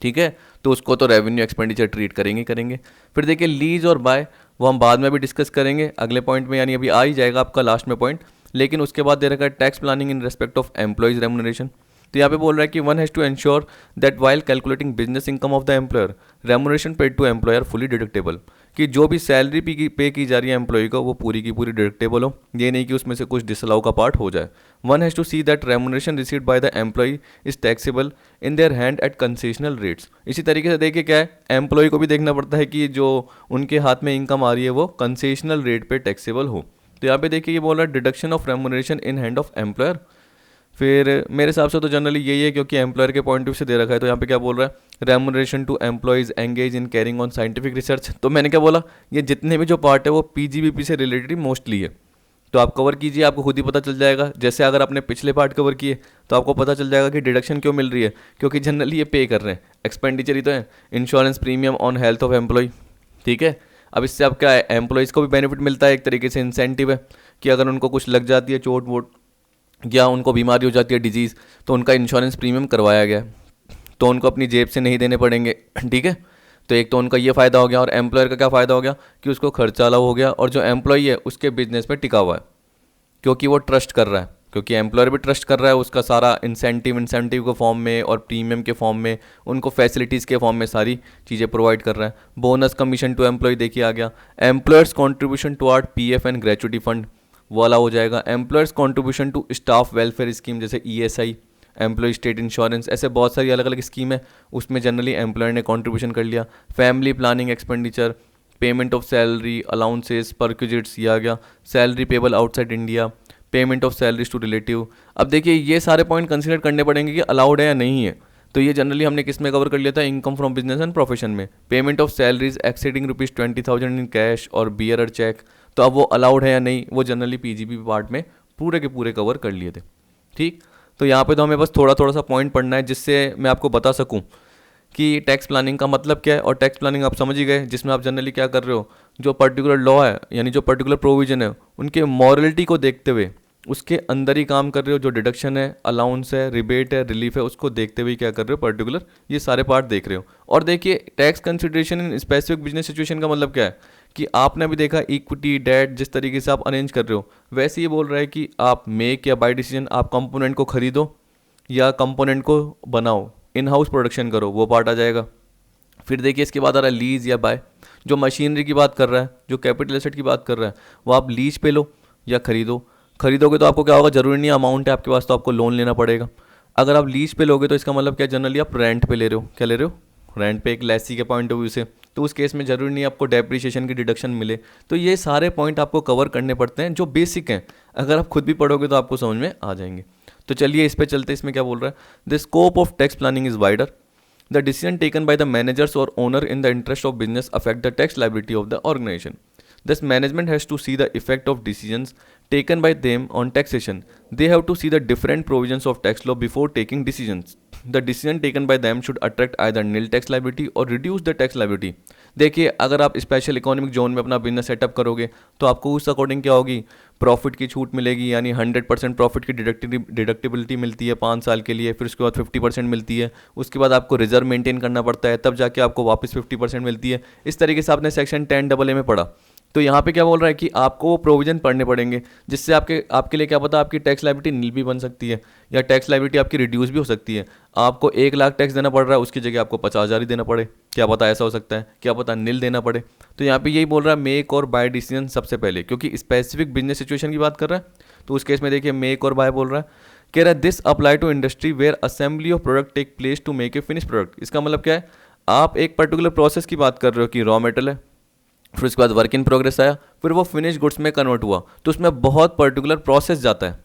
ठीक है, तो उसको तो रेवेन्यू एक्सपेंडिचर ट्रीट करेंगे। फिर देखिए लीज और बाय, वो हम बाद में भी डिस्कस करेंगे अगले पॉइंट में, यानी अभी आ ही जाएगा आपका लास्ट में पॉइंट। लेकिन उसके बाद दे रखा है tax planning in respect of employees remuneration. तो तो यहाँ पे बोल रहा है कि one has to ensure that while calculating business income of the employer remuneration paid to employer fully deductible, कि जो भी सैलरी पे की जा रही है एम्प्लॉय को वो पूरी की पूरी डिडक्टेबल हो, ये नहीं कि उसमें से कुछ डिसअलाउ का पार्ट हो जाए। One has to see that remuneration received by the employ is taxable in their hand at concessional rates. इसी तरीके से देखिए क्या है, एम्प्लॉय को भी देखना पड़ता है कि जो उनके हाथ में इनकम आ रही है वो कंसेशनल रेट पे टैक्सेबल हो। तो यहाँ पे देखिए ये बोल रहा है deduction of remuneration in hand of employer. फिर मेरे हिसाब से तो जनरली यही है, क्योंकि एम्प्लॉयर के पॉइंट ऑफ व्यू से दे रखा है। तो यहाँ पे क्या बोल रहा है, remuneration to employees engage in carrying on scientific research. तो मैंने क्या बोला, ये जितने भी जो पार्ट है वो पीजीबीपी से रिलेटेड मोस्टली है। तो आप कवर कीजिए, आपको खुद ही पता चल जाएगा। जैसे अगर आपने पिछले पार्ट कवर किए तो आपको पता चल जाएगा कि डिडक्शन क्यों मिल रही है, क्योंकि जनरली ये पे कर रहे हैं, एक्सपेंडिचर ही तो है। Insurance premium on health of employee, ठीक है। अब इससे आप क्या है, एम्प्लॉयज़ को भी बेनिफिट मिलता है, एक तरीके से इंसेंटिव है कि अगर उनको कुछ लग जाती है चोट वोट या उनको बीमारी हो जाती है डिजीज़, तो उनका इंश्योरेंस प्रीमियम करवाया गया है, तो उनको अपनी जेब से नहीं देने पड़ेंगे, ठीक है। तो एक तो उनका ये फ़ायदा हो गया, और एम्प्लॉयर का क्या फ़ायदा हो गया कि उसको खर्चा अलाउ हो गया, और जो एम्प्लॉई है उसके बिजनेस में टिका हुआ है, क्योंकि वो ट्रस्ट कर रहा है, क्योंकि एम्प्लॉयर भी ट्रस्ट कर रहा है, उसका सारा इंसेंटिव के फॉर्म में और प्रीमियम के फॉर्म में उनको फैसिलिटीज़ के फॉर्म में सारी चीज़ें प्रोवाइड कर रहा है। बोनस कमीशन टू एम्प्लॉय देखिए आ गया। Employers contribution toward PF and gratuity fund वाला हो जाएगा। Employers contribution to staff welfare scheme जैसे ईएसआई, एम्प्लॉय स्टेट इंश्योरेंस, ऐसे बहुत सारी अलग अलग स्कीम है, उसमें जनरली एम्प्लॉयर ने कॉन्ट्रीब्यूशन कर लिया। Family planning expenditure, payment of salary allowances perquisites, ये आ गया। Salary payable outside India, payment of salaries to relative. अब देखिए ये सारे पॉइंट कंसिडर करने पड़ेंगे कि अलाउड है या नहीं है। तो ये जनरली हमने किस में कवर कर लिया था, income from business and profession में। Payment of salaries exceeding ₹20,000 in cash or bearer cheque, तो अब वो अलाउड है या नहीं, वो जनरली पीजीबी पार्ट में पूरे के पूरे कवर कर लिए थे, ठीक। तो यहाँ पे तो हमें बस थोड़ा थोड़ा सा पॉइंट पढ़ना है, जिससे मैं आपको बता सकूँ कि टैक्स प्लानिंग का मतलब क्या है। और टैक्स प्लानिंग आप समझ ही गए, जिसमें आप जनरली क्या कर रहे हो, जो पर्टिकुलर लॉ है यानी जो पर्टिकुलर प्रोविजन है उनके मॉरलिटी को देखते हुए उसके अंदर ही काम कर रहे हो। जो डिडक्शन है, अलाउंस है, रिबेट है, रिलीफ है, उसको देखते हुए क्या कर रहे हो, पर्टिकुलर ये सारे पार्ट देख रहे हो। और देखिए tax consideration in specific business situation का मतलब क्या है कि आपने अभी देखा इक्विटी डेट जिस तरीके से आप अरेंज कर रहे हो, वैसे ये बोल रहा है कि आप मेक या बाय डिसीजन आप कंपोनेंट को खरीदो या कंपोनेंट को बनाओ, इन हाउस प्रोडक्शन करो, वो पार्ट आ जाएगा। फिर देखिए इसके बाद आ रहा है लीज या बाय। जो मशीनरी की बात कर रहा है, जो कैपिटल एसेट की बात कर रहा है, वो आप लीज पे लो या खरीदो। खरीदोगे तो आपको क्या होगा, जरूरी नहीं अमाउंट है आपके पास तो आपको लोन लेना पड़ेगा। अगर आप लीज पे लोगे तो इसका मतलब क्या, जनरली आप रेंट पे ले रहे हो। क्या ले रहे हो, रेंट पे, एक लेसी के पॉइंट ऑफ व्यू से। तो उस केस में जरूरी नहीं आपको डेप्रिसिएशन की डिडक्शन मिले। तो ये सारे पॉइंट आपको कवर करने पड़ते हैं जो बेसिक हैं, अगर आप खुद भी पढ़ोगे तो आपको समझ में आ जाएंगे। तो चलिए इस पे चलते, इसमें क्या बोल रहा है, the scope of tax planning is wider. The decision taken by the managers or owner in the interest of business affect the tax liability of the organization. Thus, management has to see the effect of decisions taken by them on taxation. They have to see the different provisions of tax law before taking decisions. The decision taken by them should attract either nil tax liability or reduce the tax liability. देखिए अगर आप special economic zone में अपना business setup करोगे तो आपको उस according क्या होगी, प्रॉफिट की छूट मिलेगी, यानी 100% प्रॉफिट की डिडक्टिबिलिटी मिलती है 5 साल के लिए। फिर उसके बाद 50% मिलती है, उसके बाद आपको रिजर्व मेंटेन करना पड़ता है, तब जाके आपको वापस 50% मिलती है। इस तरीके से आपने सेक्शन 10AA में पढ़ा। तो यहाँ पे क्या बोल रहा है कि आपको वो प्रोविजन पढ़ने पड़ेंगे, जिससे आपके लिए क्या पता, आपकी टैक्स लायबिलिटी नील भी बन सकती है या टैक्स लायबिलिटी आपकी रिड्यूस भी हो सकती है। आपको 1 लाख टैक्स देना पड़ रहा है, उसकी जगह आपको 50,000 ही देना पड़े, क्या पता ऐसा हो सकता है, क्या पता नील देना पड़े। तो यहाँ पे यही बोल रहा है मेक और बाय डिसीजन सबसे पहले, क्योंकि स्पेसिफिक बिजनेस सिचुएशन की बात कर रहा है। तो उस केस में देखिए मेक और बाय बोल रहा है, कह रहा है this apply to industry where assembly of product take place to make a finish product. इसका मतलब क्या है, आप एक पर्टिकुलर प्रोसेस की बात कर रहे हो कि रॉ मेटेरियल है, फिर उसके बाद वर्क इन प्रोग्रेस आया, फिर वो फिनिश गुड्स में कन्वर्ट हुआ, तो उसमें बहुत पर्टिकुलर प्रोसेस जाता है,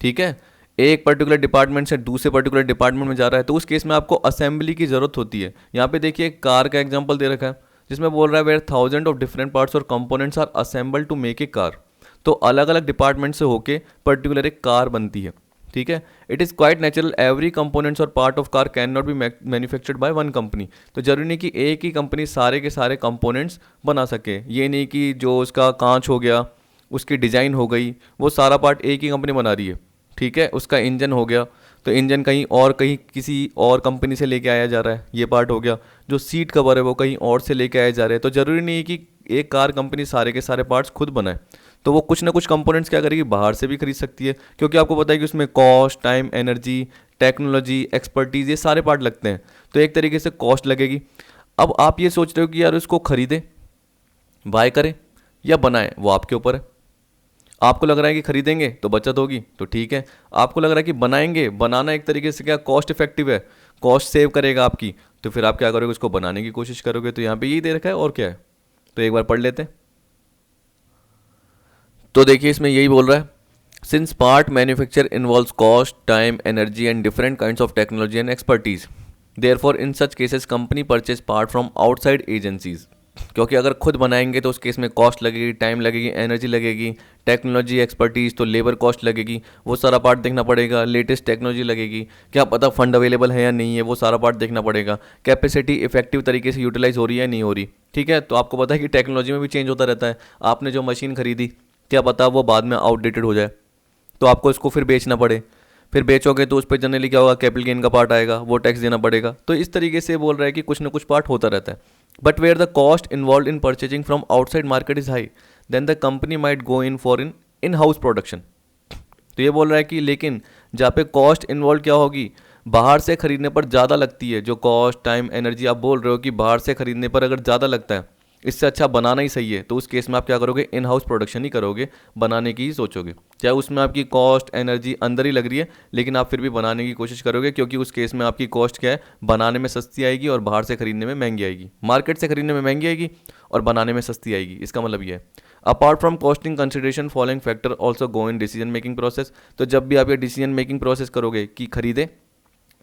ठीक है। एक पर्टिकुलर डिपार्टमेंट से दूसरे पर्टिकुलर डिपार्टमेंट में जा रहा है, तो उस केस में आपको असेंबली की जरूरत होती है। यहाँ पे देखिए कार का एग्जांपल दे रखा है, जिसमें बोल रहा है वेयर 1000 ऑफ डिफरेंट पार्ट्स और components are assembled to make a car. तो अलग अलग डिपार्टमेंट से होके पर्टिकुलर एक कार बनती है, ठीक है। It is quite natural every components or part of car can not be manufactured by one company. तो जरूरी नहीं कि एक ही कंपनी सारे के सारे कंपोनेंट्स बना सके। ये नहीं कि जो उसका कांच हो गया, उसकी डिज़ाइन हो गई, वो सारा पार्ट एक ही कंपनी बना रही है, ठीक है। उसका इंजन हो गया तो इंजन कहीं किसी और कंपनी से लेके आया जा रहा है, ये पार्ट हो गया। जो सीट कवर है वो कहीं और से लेके आया जा रहा है। तो ज़रूरी नहीं है कि एक कार कंपनी सारे के सारे पार्ट्स खुद बनाए। तो वो कुछ ना कुछ कंपोनेंट्स क्या करेगी, बाहर से भी खरीद सकती है, क्योंकि आपको पता है कि उसमें cost, time, energy, technology, expertise, ये सारे पार्ट लगते हैं। तो एक तरीके से कॉस्ट लगेगी। अब आप ये सोच रहे हो कि यार उसको खरीदें, बाय करें या बनाएं, वो आपके ऊपर है। आपको लग रहा है कि खरीदेंगे तो बचत होगी तो ठीक है, आपको लग रहा है कि बनाएंगे, बनाना एक तरीके से क्या कॉस्ट इफेक्टिव है, कॉस्ट सेव करेगा आपकी, तो फिर आप क्या करोगे, उसको बनाने की कोशिश करोगे। तो यहाँ पे यही दे रखा है और क्या है, तो एक बार पढ़ लेते हैं। तो देखिए इसमें यही बोल रहा है, since part manufacture involves cost, time, energy and different kinds of technology and expertise, therefore in such cases company purchase part from outside agencies. क्योंकि अगर खुद बनाएंगे तो उस केस में कॉस्ट लगेगी, टाइम लगेगी, एनर्जी लगेगी, टेक्नोलॉजी, एक्सपर्टीज, तो लेबर कॉस्ट लगेगी, वो सारा पार्ट देखना पड़ेगा, लेटेस्ट टेक्नोलॉजी लगेगी, क्या पता फंड अवेलेबल है या नहीं है, वो सारा पार्ट देखना पड़ेगा, कैपेसिटी इफेक्टिव तरीके से यूटिलाइज हो रही है या नहीं हो रही। ठीक है, तो आपको पता है कि टेक्नोलॉजी में भी चेंज होता रहता है। आपने जो मशीन खरीदी, क्या पता वो बाद में आउटडेटेड हो जाए, तो आपको इसको फिर बेचना पड़े, फिर बेचोगे तो उस पर जनरली क्या होगा, कैपिटल गेन का पार्ट आएगा, वो टैक्स देना पड़ेगा। तो इस तरीके से बोल रहा है कि कुछ ना कुछ पार्ट होता रहता है। But where the cost involve in purchasing from outside market is high, then the company might go in for in house production. तो ये बोल रहा है कि लेकिन जहाँ पे कॉस्ट इन्वॉल्व क्या होगी, बाहर से खरीदने पर ज़्यादा लगती है, जो कॉस्ट, टाइम, एनर्जी आप बोल रहे हो कि बाहर से खरीदने पर अगर ज़्यादा लगता है, इससे अच्छा बनाना ही सही है, तो उस केस में आप क्या करोगे, इन हाउस प्रोडक्शन ही करोगे, बनाने की ही सोचोगे। चाहे उसमें आपकी कॉस्ट, एनर्जी अंदर ही लग रही है, लेकिन आप फिर भी बनाने की कोशिश करोगे, क्योंकि उस केस में आपकी कॉस्ट क्या है, बनाने में सस्ती आएगी और बाहर से खरीदने में महंगी आएगी, मार्केट से खरीदने में महंगी आएगी और बनाने में सस्ती आएगी। इसका मतलब ये है, apart from costing consideration following factor also go in decision making process. तो जब भी आप ये डिसीजन मेकिंग प्रोसेस करोगे कि खरीदे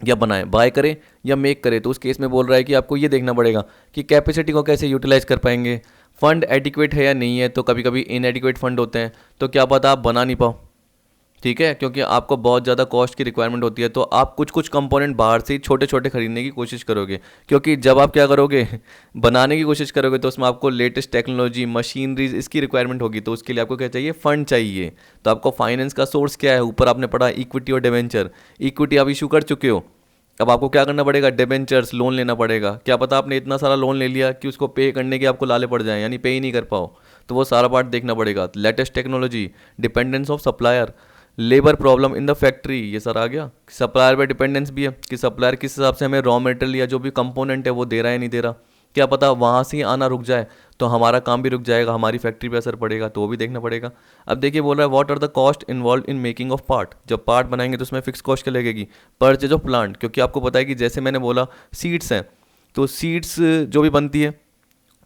या बनाए, बाय करें या मेक करें, तो उस केस में बोल रहा है कि आपको ये देखना पड़ेगा कि कैपेसिटी को कैसे यूटिलाइज कर पाएंगे, फंड एडिक्वेट है या नहीं है। तो कभी कभी इनएडिक्वेट फंड होते हैं, तो क्या पता आप बना नहीं पाओ। ठीक है, क्योंकि आपको बहुत ज़्यादा कॉस्ट की रिक्वायरमेंट होती है, तो आप कुछ कुछ कंपोनेंट बाहर से ही छोटे छोटे खरीदने की कोशिश करोगे, क्योंकि जब आप क्या करोगे बनाने की कोशिश करोगे तो उसमें आपको लेटेस्ट टेक्नोलॉजी, मशीनरीज, इसकी रिक्वायरमेंट होगी। तो उसके लिए आपको क्या चाहिए, फंड चाहिए। तो आपको फाइनेंस का सोर्स क्या है, ऊपर आपने पढ़ा इक्विटी और डिवेंचर। इक्विटी आप इशू कर चुके हो, अब आपको क्या करना पड़ेगा, डिबेंचर्स, लोन लेना पड़ेगा। क्या पता आपने इतना सारा लोन ले लिया कि उसको पे करने के आपको लाले पड़ जाए, यानी पे ही नहीं कर पाओ, तो वो सारा पार्ट देखना पड़ेगा। Latest technology, dependence of supplier, labour problem in the factory, ये सर आ गया। सप्लायर पे डिपेंडेंस भी है कि सप्लायर किस हिसाब से हमें रॉ मटेरियल या जो भी कंपोनेंट है वो दे रहा है नहीं दे रहा, क्या पता वहाँ से ही आना रुक जाए तो हमारा काम भी रुक जाएगा, हमारी फैक्ट्री पे असर पड़ेगा, तो वो भी देखना पड़ेगा। अब देखिए बोल रहा है what are the cost involve in making of part. जब पार्ट बनाएंगे तो उसमें फिक्स कॉस्ट क्या लगेगी, परचेज ऑफ प्लांट, क्योंकि आपको पता है कि जैसे मैंने बोला सीड्स हैं, तो सीड्स जो भी बनती है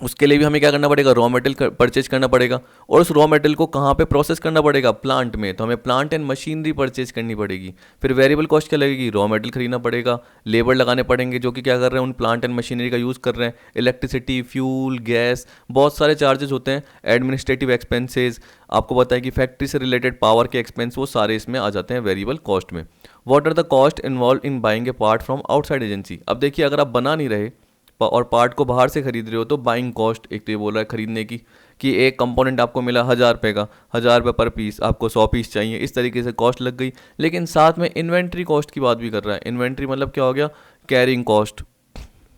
उसके लिए भी हमें क्या करना पड़ेगा, रॉ मटेरियल परचेज करना पड़ेगा, और उस रॉ मटेरियल को कहाँ पे प्रोसेस करना पड़ेगा, प्लांट में, तो हमें प्लांट एंड मशीनरी परचेज करनी पड़ेगी। फिर वेरिएबल कॉस्ट क्या लगेगी, रॉ मटेरियल खरीदना पड़ेगा, लेबर लगाने पड़ेंगे जो कि क्या कर रहे हैं, उन प्लांट एंड मशीनरी का यूज़ कर रहे हैं, इलेक्ट्रिसिटी, फ्यूल, गैस, बहुत सारे चार्जेस होते हैं, एडमिनिस्ट्रेटिव एक्सपेंसेस, आपको पता है कि फैक्ट्री से रिलेटेड पावर के एक्सपेंस, वो सारे इसमें आ जाते हैं वेरिएबल कॉस्ट में। What are the cost involve in buying a part from outside agency. अब देखिए अगर आप बना नहीं रहे और पार्ट को बाहर से खरीद रहे हो, तो बाइंग कॉस्ट, एक तो ये बोल रहा है खरीदने की, कि एक कंपोनेंट आपको मिला 1000 रुपये का, 1000 रुपये पर पीस, आपको 100 पीस चाहिए, इस तरीके से कॉस्ट लग गई। लेकिन साथ में इन्वेंट्री कॉस्ट की बात भी कर रहा है। इन्वेंट्री मतलब क्या हो गया, कैरिंग कॉस्ट,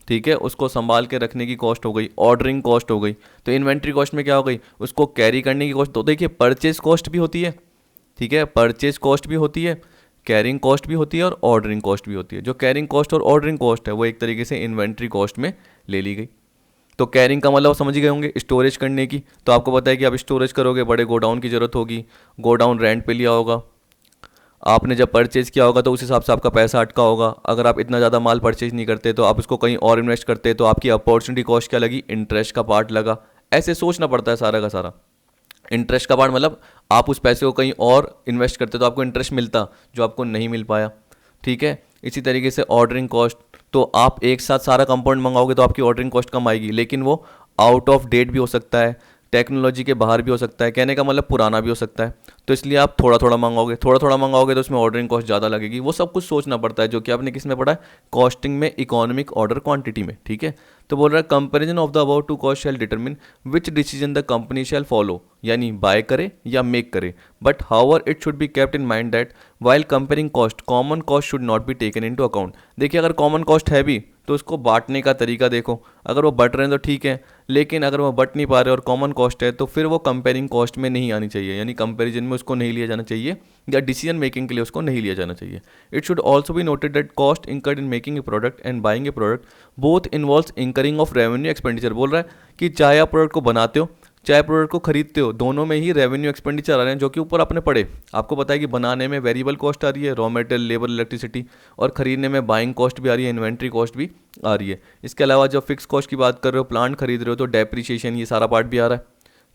ठीक है, उसको संभाल के रखने की कॉस्ट हो गई, ऑर्डरिंग कॉस्ट हो गई। तो इन्वेंट्री कॉस्ट में क्या हो गई, उसको कैरी करने की कॉस्ट। तो देखिए परचेज कॉस्ट भी होती है, ठीक है, परचेज कॉस्ट भी होती है, कैरिंग कॉस्ट भी होती है और ऑर्डरिंग कॉस्ट भी होती है। जो कैरिंग कॉस्ट और ऑर्डरिंग कॉस्ट है वो एक तरीके से इन्वेंट्री कॉस्ट में ले ली गई। तो कैरिंग का मतलब समझ ही गए होंगे, स्टोरेज करने की। तो आपको पता है कि आप स्टोरेज करोगे, बड़े गोडाउन की ज़रूरत होगी, गोडाउन रेंट पे लिया होगा, आपने जब परचेज़ किया होगा तो उस हिसाब से आपका पैसा अटका होगा। अगर आप इतना ज़्यादा माल परचेज नहीं करते तो आप उसको कहीं और इन्वेस्ट करते, तो आपकी अपॉर्चुनिटी कॉस्ट क्या लगी, इंटरेस्ट का पार्ट लगा। ऐसे सोचना पड़ता है सारा का सारा। इंटरेस्ट का पार्ट मतलब आप उस पैसे को कहीं और इन्वेस्ट करते तो आपको इंटरेस्ट मिलता, जो आपको नहीं मिल पाया, ठीक है। इसी तरीके से ऑर्डरिंग कॉस्ट, तो आप एक साथ सारा कंपोनेंट मंगाओगे तो आपकी ऑर्डरिंग कॉस्ट कम आएगी, लेकिन वो आउट ऑफ डेट भी हो सकता है, टेक्नोलॉजी के बाहर भी हो सकता है, कहने का मतलब पुराना भी हो सकता है। तो इसलिए आप थोड़ा थोड़ा मंगाओगे तो उसमें ऑर्डरिंग कॉस्ट ज़्यादा लगेगी। वो सब कुछ सोचना पड़ता है, जो कि आपने किस में पढ़ा है, कॉस्टिंग में, इकोनॉमिक ऑर्डर क्वांटिटी में, ठीक है। तो बोल रहा है comparison of the above two cost shall determine which decision the company shall follow, यानी बाय करे या मेक करे। But however it should be kept in mind that while comparing cost, common cost should not be taken into account. देखिए अगर common cost है भी तो उसको बांटने का तरीका देखो, अगर वो बट रहे हैं तो ठीक है, लेकिन अगर वो बट नहीं पा रहे और कॉमन कॉस्ट है तो फिर वो कंपेयरिंग कॉस्ट में नहीं आनी चाहिए, यानी कंपैरिजन में उसको नहीं लिया जाना चाहिए या डिसीजन मेकिंग के लिए उसको नहीं लिया जाना चाहिए। It should also be noted that cost incurred in making a product and buying a product both involves incurring of revenue expenditure. बोल रहा है कि चाहे आप प्रोडक्ट को बनाते हो चाहे प्रोडक्ट को खरीदते हो, दोनों में ही रेवेन्यू एक्सपेंडिचर आ रहे हैं जो कि ऊपर आपने पढ़े। आपको पता है कि बनाने में वेरिएबल कॉस्ट आ रही है, रॉ मटेरियल, लेबर, इलेक्ट्रिसिटी, और खरीदने में बाइंग कॉस्ट भी आ रही है, इन्वेंट्री कॉस्ट भी आ रही है। इसके अलावा जब फिक्स कॉस्ट की बात कर रहे हो, प्लांट खरीद रहे हो तो डेप्रिसिएशन, ये सारा पार्ट भी आ रहा है।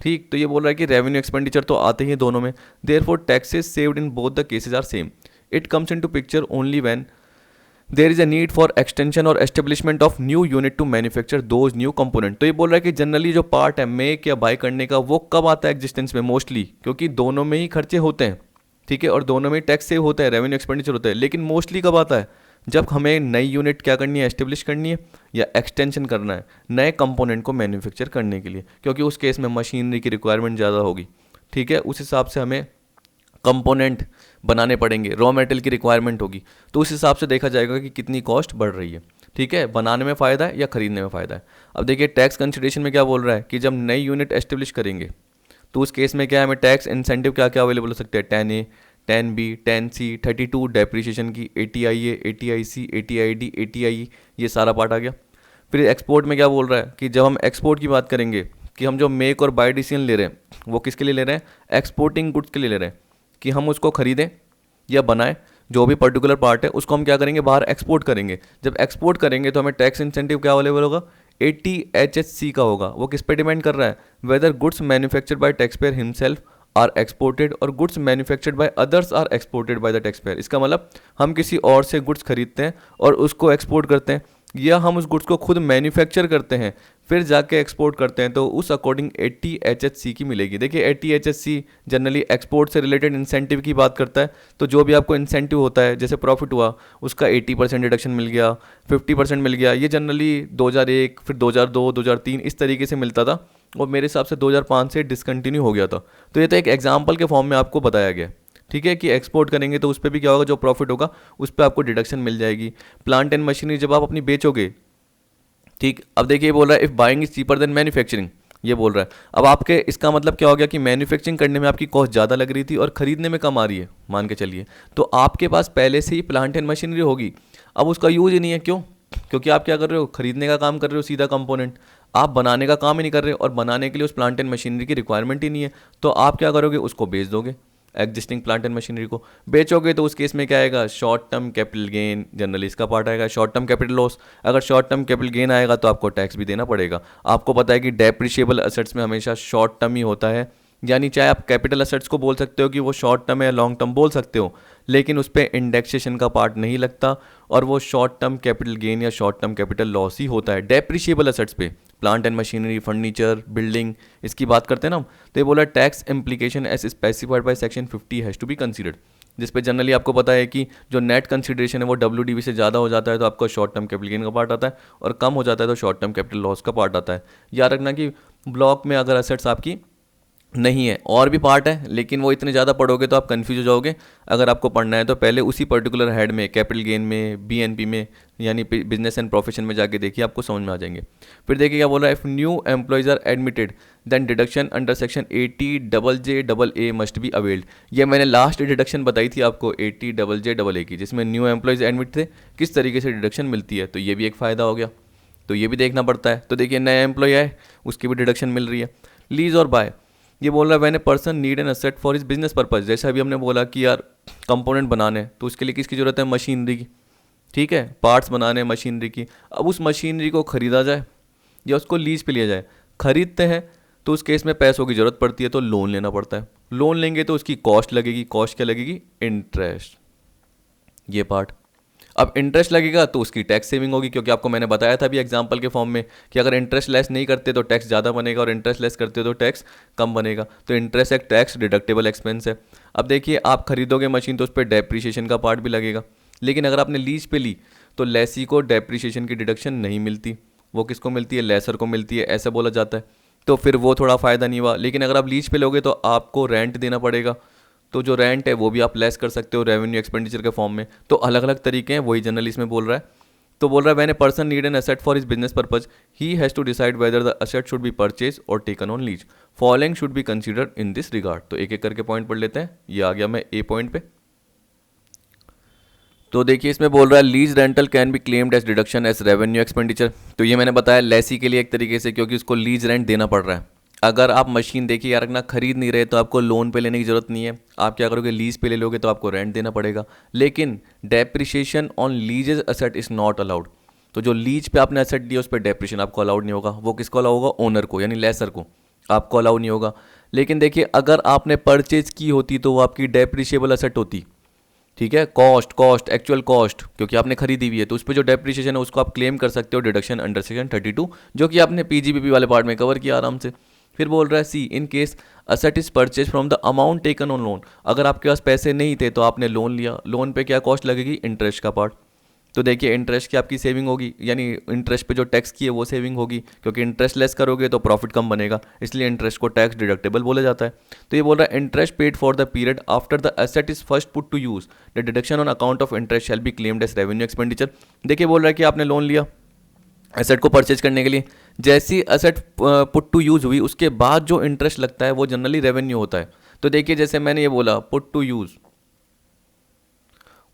ठीक, तो ये बोल रहा है कि रेवेन्यू एक्सपेंडिचर तो आते ही दोनों में, therefore taxes saved in both the cases are same. It comes into picture only when there is a need for extension or establishment of new unit to manufacture those new component. तो ये बोल रहा है कि generally जो part है make या bye करने का, वो कब आता है एग्जिस्टेंस में? मोस्टली, क्योंकि दोनों में ही खर्चे होते हैं, ठीक है, और दोनों में ही टैक्स सेव होता है, रेवेन्यू एक्सपेंडिचर होता है। लेकिन मोस्टली कब आता है? जब हमें नई यूनिट क्या करनी है, एस्टेब्लिश करनी है या एक्सटेंशन करना है नए कंपोनेंट को मैन्युफैक्चर करने के लिए, क्योंकि उस केस में मशीनरी की रिक्वायरमेंट ज़्यादा होगी, ठीक है, उस हिसाब से हमें कंपोनेंट बनाने पड़ेंगे, रॉ मटेरियल की रिक्वायरमेंट होगी, तो उस हिसाब से देखा जाएगा कि कितनी कॉस्ट बढ़ रही है, ठीक है, बनाने में फ़ायदा है या खरीदने में फ़ायदा है। अब देखिए टैक्स कंसिडरेशन में क्या बोल रहा है कि जब नई यूनिट एस्टेब्लिश करेंगे तो उस केस में क्या है, हमें टैक्स इंसेंटिव क्या क्या अवेलेबल हो सकते हैं, 10A, 10B, 10C, 32 डेप्रिसिएशन की, ATIA, ATIC, ATID, ATIE, ये सारा पार्ट आ गया। फिर एक्सपोर्ट में क्या बोल रहा है कि जब हम एक्सपोर्ट की बात करेंगे कि हम जो मेक और बाय डिसीजन ले रहे हैं वो किसके लिए ले रहे हैं, एक्सपोर्टिंग गुड्स के लिए ले रहे हैं, कि हम उसको खरीदें या बनाएं, जो भी पर्टिकुलर पार्ट है उसको हम क्या करेंगे, बाहर एक्सपोर्ट करेंगे। जब एक्सपोर्ट करेंगे तो हमें टैक्स इंसेंटिव क्या अवेलेबल होगा, 80HSC का होगा। वो किस पे डिपेंड कर रहा है, whether goods manufactured by tax payer himself are exported or goods manufactured by others are exported by the tax payer. इसका मतलब हम किसी और से गुड्स खरीदते हैं और उसको एक्सपोर्ट करते हैं, या हम उस गुड्स को खुद मैन्युफैक्चर करते हैं फिर जाके एक्सपोर्ट करते हैं, तो उस अकॉर्डिंग 80HSC की मिलेगी। देखिए 80HSC जनरली एक्सपोर्ट से रिलेटेड इंसेंटिव की बात करता है, तो जो भी आपको इंसेंटिव होता है, जैसे प्रॉफिट हुआ उसका 80% डिडक्शन मिल गया, 50% मिल गया, ये जनरली 2001 फिर 2002 2003 इस तरीके से मिलता था, और मेरे हिसाब से 2005 से डिसकंटिन्यू हो गया था। तो ये तो एक एग्जाम्पल के फॉर्म में आपको बताया गया, ठीक है, कि एक्सपोर्ट करेंगे तो उस पर भी क्या होगा, जो प्रॉफिट होगा उस पर आपको डिडक्शन मिल जाएगी। प्लांट एंड मशीनरी जब आप अपनी बेचोगे, ठीक, अब देखिए बोल रहा है if buying is cheaper than manufacturing, ये बोल रहा है। अब आपके इसका मतलब क्या हो गया कि मैन्युफैक्चरिंग करने में आपकी कॉस्ट ज़्यादा लग रही थी और खरीदने में कम आ रही है, मान के चलिए, तो आपके पास पहले से ही प्लांट एंड मशीनरी होगी, अब उसका यूज ही नहीं है। क्यों? क्योंकि आप क्या कर रहे हो, खरीदने का काम कर रहे हो सीधा कंपोनेंट, आप बनाने का काम ही नहीं कर रहे, और बनाने के लिए उस प्लांट एंड मशीनरी की रिक्वायरमेंट ही नहीं है, तो आप क्या करोगे, उसको बेच दोगे। एग्जिस्टिंग प्लांट एंड मशीनरी को बेचोगे तो उस केस में क्या आएगा, short term capital gain, generally इसका पार्ट आएगा, शॉर्ट टर्म कैपिटल लॉस। अगर शॉर्ट टर्म कैपिटल गेन आएगा तो आपको टैक्स भी देना पड़ेगा। आपको पता है कि डेप्रिशिएबल असेट्स में हमेशा शॉर्ट टर्म ही होता है, यानी चाहे आप कैपिटल असेट्स को बोल सकते हो कि वो शॉर्ट टर्म है या लॉन्ग टर्म बोल सकते हो, लेकिन उस पर इंडेक्सेशन का पार्ट नहीं लगता, और वो शॉर्ट टर्म कैपिटल गेन या शॉर्ट टर्म कैपिटल लॉस ही होता है डेप्रिशिएबल असेट्स पे। Plant and machinery, furniture, building, इसकी बात करते हैं ना हम, तो ये बोला tax implication as specified by section 50 has to be considered, जिस पे जनरली आपको पता है कि जो नेट कंसीडरेशन है वो WDV से ज़्यादा हो जाता है तो आपको शॉर्ट टर्म कैपिटल गेन का पार्ट आता है, और कम हो जाता है तो शॉर्ट टर्म कैपिटल लॉस का पार्ट आता है। याद रखना कि ब्लॉक में अगर असेट्स आपकी नहीं है, और भी पार्ट है, लेकिन वो इतने ज़्यादा पढ़ोगे तो आप कंफ्यूज हो जाओगे। अगर आपको पढ़ना है तो पहले उसी पर्टिकुलर हेड में, कैपिटल गेन में, BNP में, यानी बिजनेस एंड प्रोफेशन में जाके देखिए, आपको समझ में आ जाएंगे। फिर देखिए क्या बोल रहा है, if new employees are admitted then deduction under section 80JJAA must be availed. ये मैंने लास्ट डिडक्शन बताई थी आपको 80JJAA की, जिसमें न्यू एम्प्लॉयज़ एडमिट थे, किस तरीके से डिडक्शन मिलती है, तो ये भी एक फ़ायदा हो गया, तो ये भी देखना पड़ता है। तो देखिए नया एम्प्लॉय आए उसकी भी डिडक्शन मिल रही है। लीज और बाय, ये बोल रहा है when a person need an asset for his business purpose, जैसे अभी हमने बोला कि यार कंपोनेंट बनाने तो उसके लिए किसकी ज़रूरत है, मशीनरी की, ठीक है, पार्ट्स बनाने मशीनरी की। अब उस मशीनरी को खरीदा जाए या उसको लीज पे लिया जाए, खरीदते हैं तो उस केस में पैसों की ज़रूरत पड़ती है तो लोन लेना पड़ता है, लोन लेंगे तो उसकी कॉस्ट लगेगी, कॉस्ट क्या लगेगी, इंटरेस्ट, ये पार्ट। अब इंटरेस्ट लगेगा तो उसकी टैक्स सेविंग होगी, क्योंकि आपको मैंने बताया था अभी एग्जांपल के फॉर्म में कि अगर इंटरेस्ट लेस नहीं करते तो टैक्स ज़्यादा बनेगा, और इंटरेस्ट लेस करते तो टैक्स कम बनेगा, तो इंटरेस्ट एक टैक्स डिडक्टेबल एक्सपेंस है। अब देखिए आप खरीदोगे मशीन तो उस पर डेप्रिसिएशन का पार्ट भी लगेगा, लेकिन अगर आपने लीज पे ली तो लेसी को डेप्रिसिएशन की डिडक्शन नहीं मिलती, वो किसको मिलती है, लेसर को मिलती है, ऐसा बोला जाता है, तो फिर वो थोड़ा फ़ायदा नहीं हुआ। लेकिन अगर आप लीज पे लोगे तो आपको रेंट देना पड़ेगा, तो जो रेंट है वो भी आप लेस कर सकते हो रेवेन्यू एक्सपेंडिचर के फॉर्म में। तो अलग अलग तरीके हैं, वही जनरली इसमें बोल रहा है तो बोल रहा है when a person need an asset for his business purpose he has to decide whether the asset should be purchase or taken on lease, following should be considered in this regard. तो एक एक करके point पढ़ लेते हैं। ये आ गया मैं ए पॉइंट पे। तो देखिए इसमें बोल रहा है lease rental can be claimed as deduction as revenue expenditure. तो ये मैंने बताया लेसी के लिए एक तरीके से, क्योंकि उसको लीज रेंट देना पड़ रहा है। अगर आप मशीन देखिए यार ना खरीद नहीं रहे तो आपको लोन पे लेने की जरूरत नहीं है, आप क्या करोगे लीज पे ले लोगे तो आपको रेंट देना पड़ेगा। लेकिन depreciation on leases asset is not allowed. तो जो लीज पे आपने एसेट दिया उस पर डेप्रिसिएशन आपको अलाउड नहीं होगा। वो किसको अलाउ होगा? ओनर को, यानी लेसर को आपको अलाउ नहीं होगा। लेकिन देखिए अगर आपने परचेज की होती तो वो आपकी डेप्रिशिएबल एसेट होती, ठीक है। कॉस्ट एक्चुअल कॉस्ट, क्योंकि आपने खरीदी हुई है तो उस पर जो डेप्रिसिएशन है उसको आप क्लेम कर सकते हो डिडक्शन अंडर सेक्शन 32, जो कि आपने पीजीबीपी वाले पार्ट में कवर किया आराम से। फिर बोल रहा है C in case asset is purchase from the amount taken on loan. अगर आपके पास पैसे नहीं थे तो आपने लोन लिया, लोन पे क्या कॉस्ट लगेगी? इंटरेस्ट का पार्ट। तो देखिए इंटरेस्ट की आपकी सेविंग होगी, यानी इंटरेस्ट पे जो टैक्स की है वो सेविंग होगी, क्योंकि इंटरेस्ट लेस करोगे तो प्रॉफिट कम बनेगा, इसलिए इंटरेस्ट को टैक्स डिडक्टेबल बोला जाता है। तो ये बोल रहा है interest paid for the period after the asset is first put to use the deduction on account of interest shall be claimed as revenue expenditure. देखिए बोल रहा है कि आपने लोन लिया एसेट को परचेज करने के लिए, जैसी एसेट पुट टू यूज हुई उसके बाद जो इंटरेस्ट लगता है वो जनरली रेवेन्यू होता है। तो देखिए जैसे मैंने ये बोला पुट टू यूज,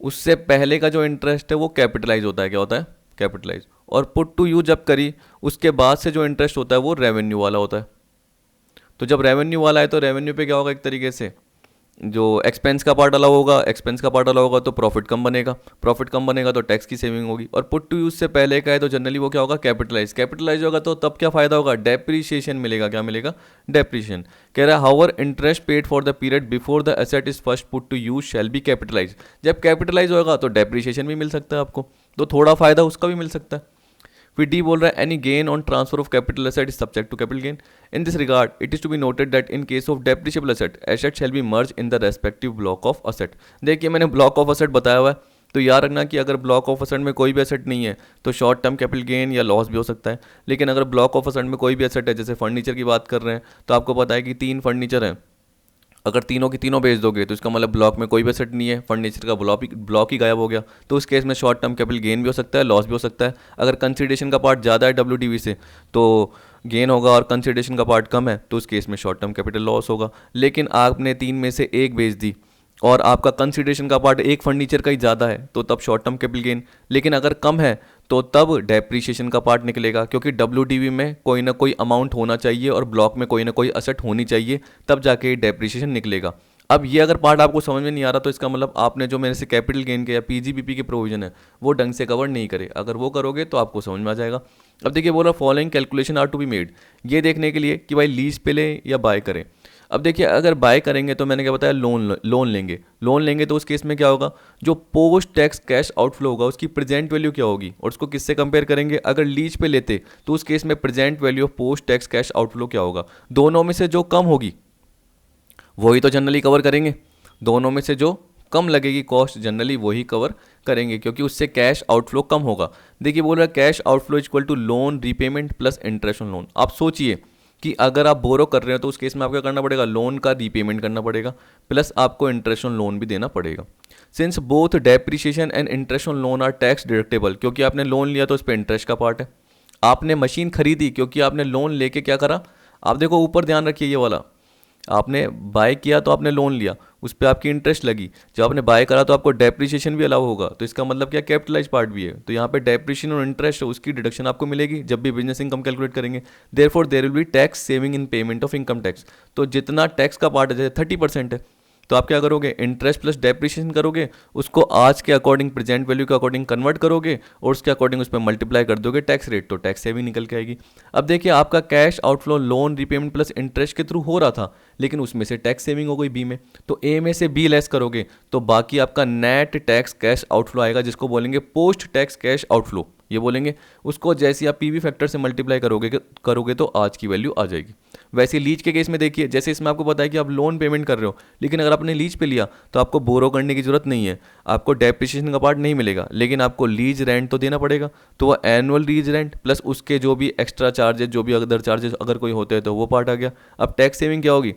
उससे पहले का जो इंटरेस्ट है वो कैपिटलाइज होता है। क्या होता है? कैपिटलाइज। और पुट टू यूज जब करी उसके बाद से जो इंटरेस्ट होता है वो रेवेन्यू वाला होता है। तो जब रेवेन्यू वाला है तो रेवेन्यू पे क्या होगा? एक तरीके से जो एक्सपेंस का पार्ट अलाउ होगा, एक्सपेंस का पार्ट अलाउ होगा तो प्रॉफिट कम बनेगा, प्रॉफिट कम बनेगा तो टैक्स की सेविंग होगी। और पुट टू यूज से पहले का है तो जनरली वो क्या होगा? कैपिटलाइज होगा। तो तब क्या फायदा होगा? डेप्रिसिएशन मिलेगा। क्या मिलेगा? डेप्रिसिएशन। कह रहा है however interest paid for the period before the asset is first put to use shall be capitalize. जब कैपिटलाइज होगा तो डेप्रिसिएशन भी मिल सकता है आपको, तो थोड़ा फायदा उसका भी मिल सकता है। फिर डी बोल रहा है any gain on transfer of capital asset is subject to capital gain. In this regard it is to be noted that in case of depreciable asset asset shall be merge in the respective block of asset. देखिए मैंने block of asset बताया हुआ है, तो याद रखना कि अगर ब्लॉक ऑफ असेट में कोई भी एसेट नहीं है तो शॉर्ट टर्म कैपिटल गेन या लॉस भी हो सकता है। लेकिन अगर ब्लॉक ऑफ असेट में कोई भी एसेट है, जैसे फर्नीचर की बात कर रहे हैं, तो आपको पता है कि 3 फर्नीचर हैं, अगर तीनों की तीनों बेच दोगे तो इसका मतलब ब्लॉक में कोई भी एसेट नहीं है, फर्नीचर का ब्लॉक ही गायब हो गया। तो उस केस में शॉर्ट टर्म कैपिटल गेन भी हो सकता है, लॉस भी हो सकता है। अगर कंसिडरेशन का पार्ट ज़्यादा है डब्ल्यूडीवी से तो गेन होगा, और कंसिडरेशन का पार्ट कम है तो उस केस में शॉर्ट टर्म कैपिटल लॉस होगा। लेकिन आपने 3 में से एक बेच दी और आपका कंसिडरेशन का पार्ट एक फर्नीचर का ही ज़्यादा है तो तब शॉर्ट टर्म कैपिटल गेन। लेकिन अगर कम है तो तब डेप्रीशिएशन का पार्ट निकलेगा, क्योंकि डब्ल्यूडीवी में कोई ना कोई अमाउंट होना चाहिए और ब्लॉक में कोई ना कोई असेट होनी चाहिए, तब जाके डेप्रीशिएशन निकलेगा। अब ये अगर पार्ट आपको समझ में नहीं आ रहा तो इसका मतलब आपने जो मेरे से कैपिटल गेन के या पीजीबीपी के प्रोविजन है वो ढंग से कवर नहीं करे। अगर वो करोगे तो आपको समझ में आ जाएगा। अब देखिए बोला following calculation are to be made, ये देखने के लिए कि भाई लीज पे ले या बाय करें। अब देखिए अगर बाय करेंगे तो मैंने क्या बताया, लोन लेंगे तो उस केस में क्या होगा, जो पोस्ट टैक्स कैश आउटफ्लो होगा उसकी प्रेजेंट वैल्यू क्या होगी, और उसको किससे कंपेयर करेंगे। अगर लीज पे लेते तो उस केस में present value of post tax cash outflow क्या होगा, दोनों में से जो कम होगी वही तो जनरली कवर करेंगे। दोनों में से जो कम लगेगी कॉस्ट जनरली वही कवर करेंगे, क्योंकि उससे कैश आउटफ्लो कम होगा। देखिए बोल रहा है cash outflow equal to loan repayment plus interest on loan. आप सोचिए कि अगर आप बोरो कर रहे हो तो उस केस में आपको क्या करना पड़ेगा, लोन का रीपेमेंट करना पड़ेगा प्लस आपको इंटरेस्ट ऑन लोन भी देना पड़ेगा। Since both depreciation and interest on loan are tax deductible, क्योंकि आपने लोन लिया तो उस पर इंटरेस्ट का पार्ट है। आपने मशीन खरीदी क्योंकि आपने लोन लेके क्या करा, आप देखो ऊपर ध्यान रखिए, ये वाला आपने बाय किया तो आपने लोन लिया, उस पर आपकी इंटरेस्ट लगी, जब आपने बाय करा तो आपको डेप्रिसिएशन भी अलाउ होगा, तो इसका मतलब क्या कैपिटलाइज पार्ट भी है। तो यहाँ पे डेप्रिसिएशन और इंटरेस्ट उसकी डिडक्शन आपको मिलेगी जब भी बिजनेस इनकम कैलकुलेट करेंगे। Therefore there will be tax saving in payment of income tax. तो जितना टैक्स का पार्ट है, जैसे 30% है, तो आप क्या करोगे, इंटरेस्ट प्लस डेप्रिसिएशन करोगे, उसको आज के अकॉर्डिंग प्रेजेंट वैल्यू के अकॉर्डिंग कन्वर्ट करोगे और उसके अकॉर्डिंग उस पर मल्टीप्लाई कर दोगे टैक्स रेट, तो टैक्स सेविंग निकल के आएगी। अब देखिए आपका cash outflow loan repayment plus interest के थ्रू हो रहा था, लेकिन उसमें से टैक्स सेविंग हो गई बी में, तो ए में से बी लेस करोगे तो बाकी आपका नेट टैक्स कैश आउटफ्लो आएगा, जिसको बोलेंगे पोस्ट टैक्स कैश आउटफ्लो, ये बोलेंगे। उसको जैसे आप पीवी फैक्टर से मल्टीप्लाई करोगे तो आज की वैल्यू आ जाएगी। वैसे लीज के केस में देखिए, जैसे इसमें आपको पता है कि आप लोन पेमेंट कर रहे हो, लेकिन अगर आपने लीज पे लिया तो आपको बोरो करने की जरूरत नहीं है, आपको डेप्रिसिएशन का पार्ट नहीं मिलेगा, लेकिन आपको लीज रेंट तो देना पड़ेगा। तो वो एनुअल लीज रेंट प्लस उसके जो भी एक्स्ट्रा चार्जेस, जो भी अदर चार्जेस अगर कोई होते हैं तो वो पार्ट आ गया। अब टैक्स सेविंग क्या होगी,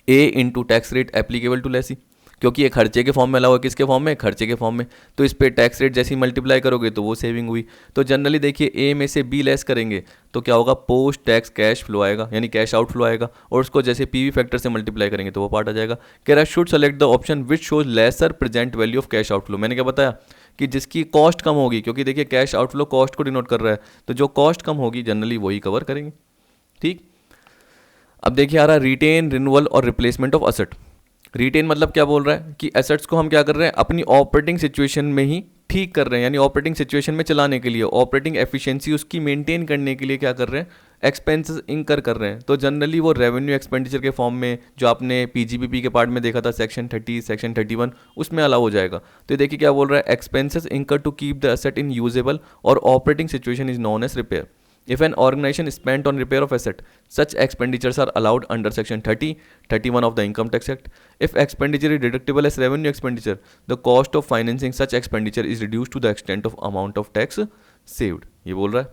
A into tax rate applicable to lessee. क्योंकि ये खर्चे के फॉर्म में अलाउ है, किसके फॉर्म में, खर्चे के फॉर्म में। तो इस पे टैक्स रेट जैसे ही मल्टीप्लाई करोगे तो वो सेविंग हुई। तो जनरली देखिए ए में से बी लेस करेंगे तो क्या होगा, पोस्ट टैक्स कैश फ्लो आएगा, यानी कैश आउट फ्लो आएगा, और उसको जैसे पीवी फैक्टर से मल्टीप्लाई करेंगे तो वो पार्ट आ जाएगा। कह रहा है should select the option which shows lesser present value of cash outflow. मैंने क्या बताया कि जिसकी कॉस्ट कम होगी, क्योंकि देखिए कैश आउटफ्लो कॉस्ट को डिनोट कर रहा है, तो जो कॉस्ट कम होगी जनरली वही कवर करेंगे। ठीक, अब देखिए आ रहा है रिटेन, रिन्यूअल और रिप्लेसमेंट ऑफ असेट। रिटेन मतलब क्या बोल रहा है कि एसेट्स को हम क्या कर रहे हैं, अपनी ऑपरेटिंग सिचुएशन में ही ठीक कर रहे हैं, यानी ऑपरेटिंग सिचुएशन में चलाने के लिए, ऑपरेटिंग एफिशिएंसी उसकी मेंटेन करने के लिए क्या कर रहे हैं, एक्सपेंसेस इंकर कर रहे हैं। तो जनरली वो रेवेन्यू एक्सपेंडिचर के फॉर्म में, जो आपने पीजीबीपी के पार्ट में देखा था सेक्शन 30, सेक्शन 31, उसमें अलाउ हो जाएगा। तो देखिए क्या बोल रहा है, expenses incur to keep the asset in usable or operating situation is known as repair. If an organization spent on repair of asset, such expenditures are allowed under Section 30, 31 of the Income Tax Act. If expenditure is deductible as revenue expenditure, the cost of financing such expenditure is reduced to the extent of amount of tax saved. ये बोल रहा है।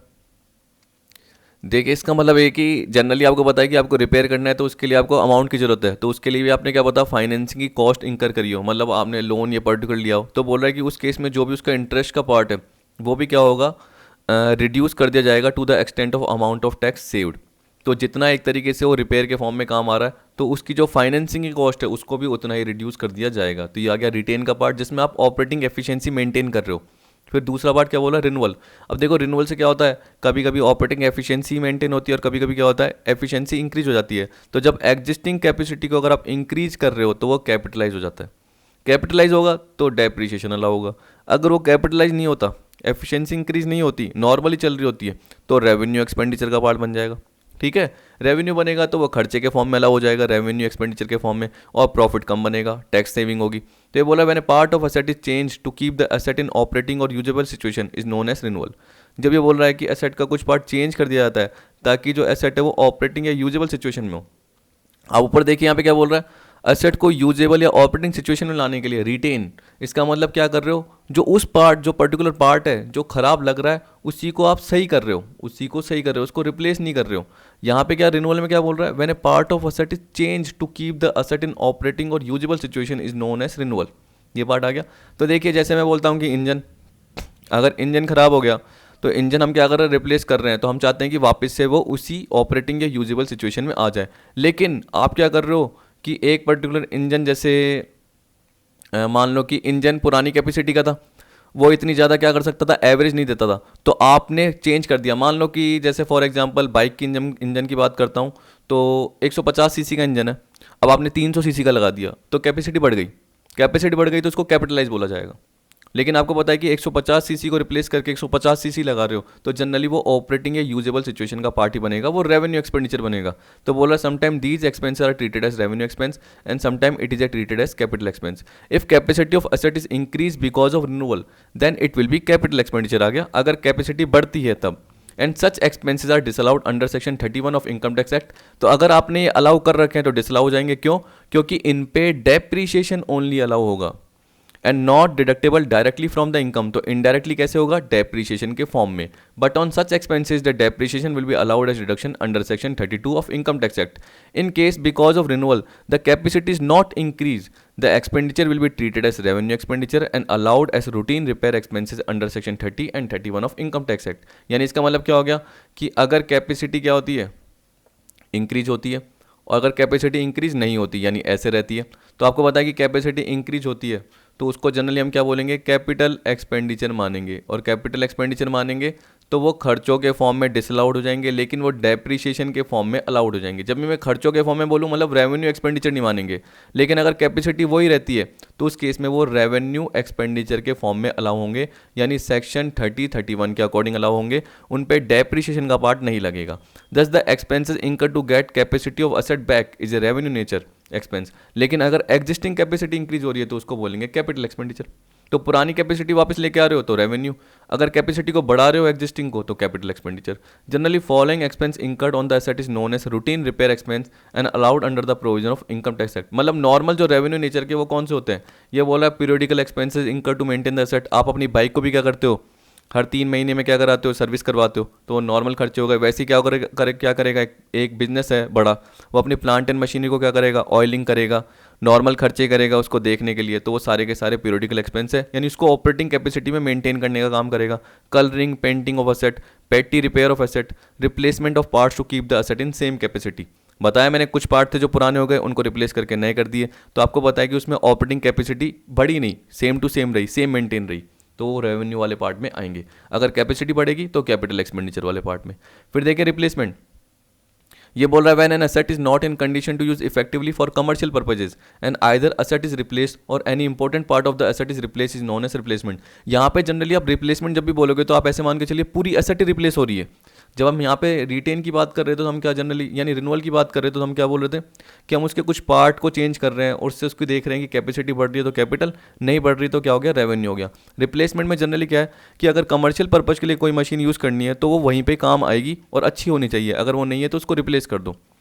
देखिए इसका मतलब है कि generally आपको पता है कि आपको रिपेयर करना है तो उसके लिए आपको अमाउंट की जरूरत है, तो उसके लिए भी आपने क्या पता, फाइनेंसिंग की कॉस्ट इंकर करी हो, मतलब आपने लोन या पर्टिकुलर लिया हो, तो बोल रहा है कि उस केस में जो भी उसका इंटरेस्ट का पार्ट है वो भी क्या होगा, रिड्यूस कर दिया जाएगा to the extent of amount of tax saved. तो जितना एक तरीके से वो रिपेयर के फॉर्म में काम आ रहा है तो उसकी जो फाइनेंसिंग की कॉस्ट है उसको भी उतना ही रिड्यूस कर दिया जाएगा। तो ये आ गया रिटेन का पार्ट, जिसमें आप ऑपरेटिंग एफिशिएंसी मेंटेन कर रहे हो। फिर दूसरा पार्ट क्या बोला, रिन्यूअल। अब देखो रिन्यूअल से क्या होता है, कभी कभी ऑपरेटिंग एफिशिएंसी मेंटेन होती है और कभी कभी क्या होता है, एफिशिएंसी इंक्रीज हो जाती है। तो जब एग्जिस्टिंग कैपेसिटी को अगर आप इंक्रीज कर रहे हो तो वो कैपिटलाइज हो जाता है। कैपिटलाइज होगा तो डेप्रिसिएशन अलाउ होगा। अगर वो कैपिटलाइज नहीं होता, एफिशिएंसी इंक्रीज नहीं होती, नॉर्मली चल रही होती है, तो रेवेन्यू एक्सपेंडिचर का पार्ट बन जाएगा। ठीक है, रेवेन्यू बनेगा तो वो खर्चे के फॉर्म में अलाउ हो जाएगा, रेवेन्यू एक्सपेंडिचर के फॉर्म में, और प्रॉफिट कम बनेगा, टैक्स सेविंग होगी। तो ये बोला when a part of asset is change to keep the asset in operating or usable situation is known as renewal. जब ये बोल रहा है कि एसेट का कुछ पार्ट चेंज कर दिया जाता है ताकि जो एसेट है वो ऑपरेटिंग या यूजेबल सिचुएशन में हो। अब ऊपर देखिए यहाँ पे क्या बोल रहा है, एसेट को यूजेबल या ऑपरेटिंग सिचुएशन में लाने के लिए रिटेन। इसका मतलब क्या कर रहे हो, जो उस पार्ट, जो पर्टिकुलर पार्ट है जो खराब लग रहा है उसी को आप सही कर रहे हो, उसी को सही कर रहे हो, उसको रिप्लेस नहीं कर रहे हो। यहाँ पे क्या रिन्यूअल में क्या बोल रहा है, when a part of asset is change to keep the asset in operating or usable situation is known as renewal. ये पार्ट आ गया। तो देखिए जैसे मैं बोलता हूँ कि इंजन, अगर इंजन खराब हो गया तो इंजन हम क्या कर रहे हैं, रिप्लेस कर रहे हैं, तो हम चाहते हैं कि वापस से वो उसी ऑपरेटिंग या यूजेबल सिचुएशन में आ जाए। लेकिन आप क्या कर रहे हो कि एक पर्टिकुलर इंजन, जैसे मान लो कि इंजन पुरानी कैपेसिटी का था, वो इतनी ज़्यादा क्या कर सकता था, एवरेज नहीं देता था, तो आपने चेंज कर दिया। मान लो कि जैसे फॉर एग्जांपल बाइक की इंजन की बात करता हूँ, तो 150 सीसी का इंजन है, अब आपने 300 सीसी का लगा दिया तो कैपेसिटी बढ़ गई। कैपेसिटी बढ़ गई तो उसको कैपिटलाइज बोला जाएगा। लेकिन आपको पता है कि 150 सीसी को रिप्लेस करके 150 सीसी लगा रहे हो, तो जनरली वो ऑपरेटिंग या यूजेबल सिचुएशन का पार्ट ही बनेगा, वो रेवेन्यू एक्सपेंडिचर बनेगा। तो बोला sometime these expense are treated as revenue expense and sometime it is treated as capital expense. If capacity of asset is increase because of renewal then it will be capital expenditure आ गया, अगर capacity बढ़ती है तब। And such expenses are disallowed under section 31 of income tax act. तो अगर आपने ये अलाउ कर रखे हैं तो डिसअलाउ हो जाएंगे। क्यों? क्योंकि इन पे डेप्रीशिएशन ओनली अलाउ होगा and not deductible directly from the income. तो इनडायरेक्टली कैसे होगा? डेप्रीशिएशन के फॉर्म में। But on such expenses the depreciation will be allowed as deduction under section 32 of income tax act. In case because of renewal the capacity is not increase, the expenditure will be treated as revenue expenditure and allowed as routine repair expenses under section 30 and 31 of income tax act. यानी इसका मतलब क्या हो गया कि अगर capacity क्या होती है, इंक्रीज होती है, और अगर कैपेसिटी इंक्रीज नहीं होती यानी ऐसे रहती है, तो आपको पता है कि कैपेसिटी इंक्रीज होती है तो उसको जनरली हम क्या बोलेंगे? कैपिटल एक्सपेंडिचर मानेंगे। और कैपिटल एक्सपेंडिचर मानेंगे तो वो खर्चों के फॉर्म में डिसअलाउड हो जाएंगे, लेकिन वो डेप्रीशिएशन के फॉर्म में अलाउड हो जाएंगे। जब भी मैं खर्चों के फॉर्म में बोलूँ मतलब रेवेन्यू एक्सपेंडिचर नहीं मानेंगे, लेकिन अगर कैपेसिटी वही रहती है तो उस केस में वो रेवेन्यू एक्सपेंडिचर के फॉर्म में अलाउ होंगे, यानी सेक्शन 30-31 के अकॉर्डिंग अलाउ होंगे, उन पर डेप्रीशिएशन का पार्ट नहीं लगेगा। Thus the expenses incur to get capacity of asset back is a revenue nature expense. लेकिन अगर एग्जिस्टिंग कैपेसिटी इंक्रीज हो रही है तो उसको बोलेंगे कैपिटल एक्सपेंडिचर। तो पुरानी कैपेसिटी वापस लेके आ रहे हो तो रेवेन्यू, अगर कैपेसिटी को बढ़ा रहे हो एग्जिस्टिंग को तो capital expenditure. Generally following expense incurred on the asset is known as routine repair expense and allowed under the provision of income tax act. मतलब नॉर्मल जो रेवेन्यू नेचर के वो कौन से होते हैं? ये बोला periodical expenses incurred to maintain the asset. आप अपनी बाइक को भी क्या करते हो, हर 3 महीने में क्या कराते हो, सर्विस करवाते हो, तो वो नॉर्मल खर्चे हो गए। वैसे ही क्या करेगा एक बिजनेस है बड़ा, वो अपनी प्लांट एंड मशीनरी को क्या करेगा, ऑयलिंग करेगा, नॉर्मल खर्चे करेगा उसको देखने के लिए, तो वो सारे के सारे पीरियोडिकल एक्सपेंस है, यानी उसको ऑपरेटिंग कैपेसिटी में मेंटेन करने का काम करेगा। Colouring, painting of asset, petty repair of asset, replacement of parts to keep the asset in same capacity. बताया मैंने कुछ पार्ट थे जो पुराने हो गए, उनको रिप्लेस करके नए कर दिए, तो आपको पता है कि उसमें ऑपरेटिंग कैपेसिटी बढ़ी नहीं, सेम टू सेम रही, सेम मेंटेन रही, तो वो रेवेन्यू वाले पार्ट में आएंगे। अगर कैपेसिटी बढ़ेगी तो कैपिटल एक्सपेंडिचर वाले पार्ट में। फिर देखिए रिप्लेसमेंट, ये बोल रहा है when an asset is not in condition to use effectively for commercial purposes and either asset is replace or any important part of the asset is replace is known as replacement. यहाँ पे generally आप replacement जब भी बोलोगे तो आप ऐसे मान के चलिए पूरी असेट ही रिप्लेस हो रही है। जब हम यहाँ पे रिटेन की बात कर रहे थे तो हम क्या जनरली यानी रिन्यूअल की बात कर रहे थे तो हम क्या बोल रहे थे कि हम उसके कुछ पार्ट को चेंज कर रहे हैं और उससे उसको देख रहे हैं कि कैपेसिटी बढ़ रही है तो कैपिटल, नहीं बढ़ रही तो क्या हो गया, रेवेन्यू हो गया। रिप्लेसमेंट में जनरली क्या है कि अगर कमर्शियल पर्पज के लिए कोई मशीन यूज़ करनी है तो वो वहीं पे काम आएगी और अच्छी होनी चाहिए, अगर वो नहीं है तो उसको रिप्लेस कर दो,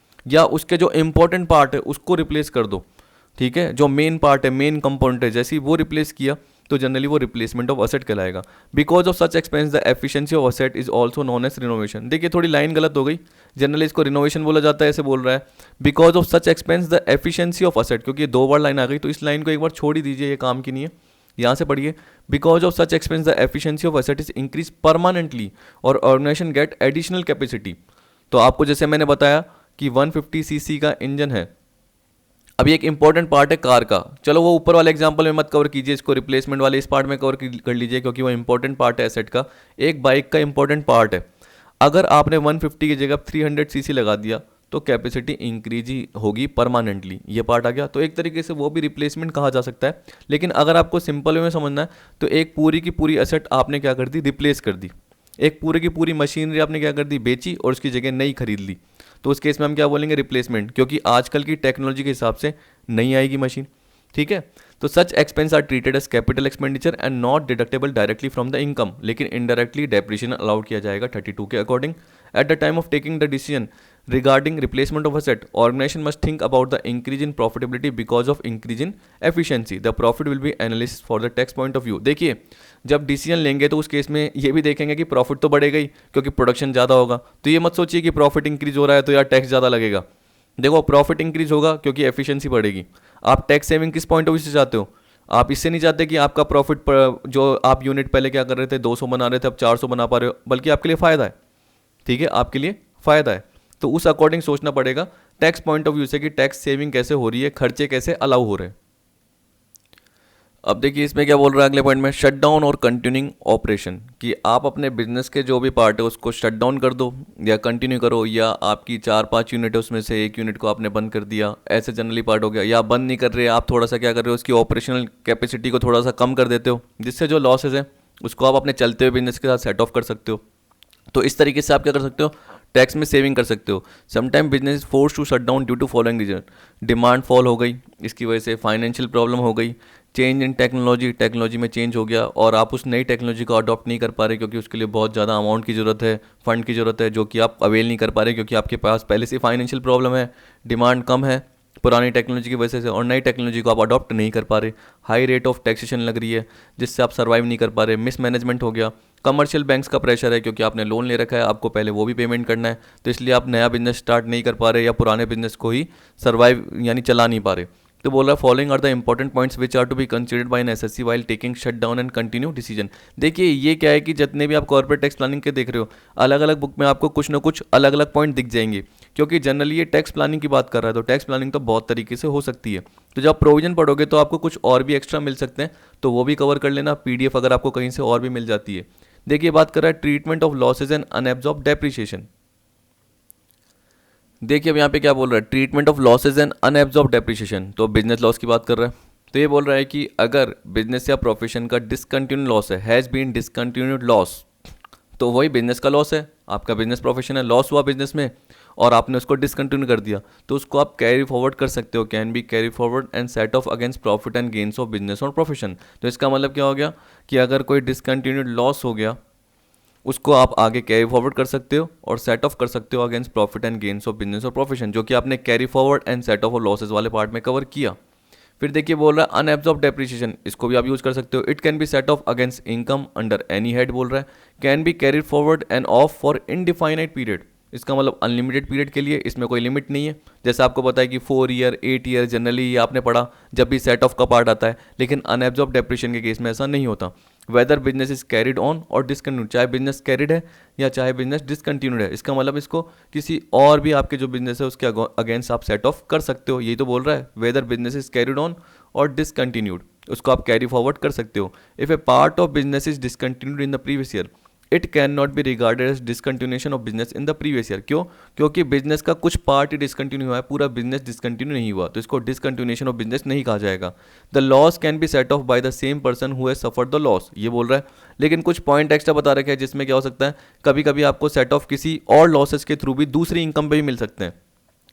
या उसके जो इंपॉर्टेंट पार्ट है उसको रिप्लेस कर दो, ठीक है, जो मेन पार्ट है, मेन कंपोनेंट है, जैसे ही वो रिप्लेस किया तो जनरली वो रिप्लेसमेंट ऑफ असेट कहलाएगा। Because of such expense the efficiency of asset is also known as renovation. देखिए थोड़ी लाइन गलत हो गई, जनरली इसको रिनोवेशन बोला जाता है, ऐसे बोल रहा है because of such expense the efficiency of asset, क्योंकि ये 2 बार लाइन आ गई तो इस लाइन को एक बार छोड़ ही दीजिए, ये काम की नहीं है। यहाँ से पढ़िए, because of such expense the efficiency of asset is increase permanently और ऑर्गेनाइजेशन गेट एडिशनल कैपेसिटी। तो आपको जैसे मैंने बताया कि 150 सीसी का इंजन है, अभी एक इंपॉर्टेंट पार्ट है कार का, चलो वो ऊपर वाले एग्जांपल में मत कवर कीजिए, इसको रिप्लेसमेंट वाले इस पार्ट में कवर कर लीजिए क्योंकि वो इंपॉर्टेंट पार्ट है एसेट का, एक बाइक का इंपॉर्टेंट पार्ट है। अगर आपने 150 की जगह 300 सीसी लगा दिया तो कैपेसिटी इंक्रीज ही होगी परमानेंटली, ये पार्ट आ गया, तो एक तरीके से वो भी रिप्लेसमेंट कहा जा सकता है। लेकिन अगर आपको सिंपल वे में समझना है तो एक पूरी की पूरी एसेट आपने क्या कर दी, रिप्लेस कर दी, एक पूरी की पूरी मशीनरी आपने क्या कर दी, बेची और उसकी जगह नई खरीद ली, तो उस केस में हम क्या बोलेंगे, रिप्लेसमेंट, क्योंकि आजकल की टेक्नोलॉजी के हिसाब से नहीं आएगी मशीन, ठीक है। तो such expense are treated as capital expenditure and not deductible directly from the income, लेकिन इनडायरेक्टली डेप्रिसिएशन अलाउड किया जाएगा 32 के according. At the time of taking the decision regarding replacement of asset, organization must think about the increase in profitability because of increase in efficiency. The profit will be analyzed for the tax point of view. देखिए जब decision लेंगे तो उस case में ये भी देखेंगे कि प्रॉफिट तो बढ़ेगा ही क्योंकि प्रोडक्शन ज़्यादा होगा, तो ये मत सोचिए कि प्रॉफिट इंक्रीज हो रहा है तो यार टैक्स ज़्यादा लगेगा। देखो प्रॉफिट इंक्रीज होगा क्योंकि एफिशिएंसी बढ़ेगी। आप टैक्स सेविंग किस पॉइंट ऑफ व्यू से चाहते हो, आप इससे नहीं चाहते कि आपका प्रॉफिट जो आप यूनिट पहले क्या कर रहे थे 200 बना रहे थे अब 400 बना पा रहे हो, बल्कि आपके लिए फ़ायदा है, ठीक है, आपके लिए फ़ायदा है। तो उस अकॉर्डिंग सोचना पड़ेगा टैक्स पॉइंट ऑफ व्यू से कि टैक्स सेविंग कैसे हो रही है, खर्चे कैसे अलाउ हो रहे हैं। अब देखिए इसमें क्या बोल रहा है अगले पॉइंट में, शट डाउन और कंटिन्यूइंग ऑपरेशन, कि आप अपने बिजनेस के जो भी पार्ट है उसको शट डाउन कर दो या कंटिन्यू करो, या आपकी 4-5 यूनिट है उसमें से एक यूनिट को आपने बंद कर दिया, ऐसे जनरली पार्ट हो गया। या बंद नहीं कर रहे, आप थोड़ा सा क्या कर रहे हो, उसकी ऑपरेशनल कैपेसिटी को थोड़ा सा कम कर देते हो, जिससे जो लॉसेज है उसको आप अपने चलते हुए बिजनेस के साथ सेट ऑफ कर सकते हो। तो इस तरीके से आप क्या कर सकते हो, टैक्स में सेविंग कर सकते हो। Sometime business force to shut down due to following reason, demand fall हो गई, इसकी वजह से फाइनेंशियल प्रॉब्लम हो गई, चेंज इन टेक्नोलॉजी में चेंज हो गया और आप उस नई टेक्नोलॉजी को अडॉप्ट नहीं कर पा रहे क्योंकि उसके लिए बहुत ज़्यादा अमाउंट की ज़रूरत है, फंड की ज़रूरत है, जो कि आप अवेल नहीं कर पा रहे क्योंकि आपके पास पहले से फाइनेंशियल प्रॉब्लम है, डिमांड कम है पुरानी टेक्नोलॉजी की वजह से और नई टेक्नोलॉजी को आप अडॉप्ट नहीं कर पा रहे, हाई रेट ऑफ टैक्सेशन लग रही है जिससे आप सर्वाइव नहीं कर पा रहे, मिसमैनेजमेंट हो गया, कमर्शियल बैंक्स का प्रेशर है क्योंकि आपने लोन ले रखा है, आपको पहले वो भी पेमेंट करना है, तो इसलिए आप नया बिजनेस स्टार्ट नहीं कर पा रहे या पुराने बिजनेस को ही सर्वाइव यानी चला नहीं पा रहे। तो बोल रहा है following are the important points which are to be considered by an SSC while taking shut down and continue decision. देखिए ये क्या है कि जितने भी आप कॉर्पोरेट टैक्स प्लानिंग के देख रहे हो, अलग अलग बुक में आपको कुछ ना कुछ अलग अलग पॉइंट दिख जाएंगे क्योंकि जनरली ये टैक्स प्लानिंग की बात कर रहा है, तो टैक्स प्लानिंग तो बहुत तरीके से हो सकती है। तो जब प्रोविजन पढ़ोगे तो आपको कुछ और भी एक्स्ट्रा मिल सकते हैं, तो वो भी कवर कर लेना, पीडीएफ अगर आपको कहीं से और भी मिल जाती है। देखिए बात कर रहा है treatment of losses and unabsorbed depreciation. देखिए अब यहाँ पे क्या बोल रहा है, treatment of losses and unabsorbed depreciation, तो बिजनेस लॉस की बात कर रहा है। तो ये बोल रहा है कि अगर बिजनेस या प्रोफेशन का डिसकंटिन्यू लॉस है, हैज़ बीन डिसकंटिन्यूड लॉस, तो वही बिजनेस का लॉस है, आपका बिजनेस प्रोफेशन है, लॉस हुआ बिजनेस में और आपने उसको डिसकंटिन्यू कर दिया, तो उसको आप कैरी फॉरवर्ड कर सकते हो, can be carry forward and set of against profit and gains of business और प्रोफेशन। तो इसका मतलब क्या हो गया कि अगर कोई डिसकंटिन्यूड लॉस हो गया उसको आप आगे कैरी फॉरवर्ड कर सकते हो और सेट ऑफ कर सकते हो against profit and gains of business और प्रोफेशन, जो कि आपने carry forward and set of और लॉसेज वाले पार्ट में कवर किया। फिर देखिए बोल रहा है अनएब्जॉर्ब डेप्रिसिएशन, इसको भी आप यूज कर सकते हो। It can be set of against income under any head बोल रहा है। Can be carried forward end of for indefinite period, इसका मतलब अनलिमिटेड पीरियड के लिए, इसमें कोई लिमिट नहीं है। जैसे आपको पता है कि 4 ईयर 8 ईयर जनरली ये आपने पढ़ा जब भी सेट ऑफ का पार्ट आता है, लेकिन अनएब्जॉर्ब डेप्रिसिएशन के केस में ऐसा नहीं होता। Whether business is carried on और डिसकंटिन्यूड, चाहे बिजनेस कैरिड है या चाहे बिजनेस डिसकंटिन्यूड है, इसका मतलब इसको किसी और भी आपके जो बिजनेस है उसके अगेंस्ट आप सेट ऑफ कर सकते हो। यही तो बोल रहा है, whether business is carried on और डिसकंटिन्यूड, उसको आप कैरी फॉरवर्ड कर सकते हो। If a part of business is discontinued in the previous year, it can not be regarded as discontinuation of business in the previous year. क्यों? क्योंकि business का कुछ पार्ट ही डिसकंटिन्यू हुआ है, पूरा बिजनेस डिसकंटिन्यू नहीं हुआ, तो इसको डिसकंटिन्यूएशन ऑफ बिजनेस नहीं कहा जाएगा। The loss can be set off by the same person who has suffered the loss, ये बोल रहा है। लेकिन कुछ पॉइंट एक्स्ट्रा बता रखे हैं जिसमें क्या हो सकता है, कभी कभी आपको सेट ऑफ किसी और लॉसेस के थ्रू भी दूसरी इनकम पे भी मिल सकते हैं।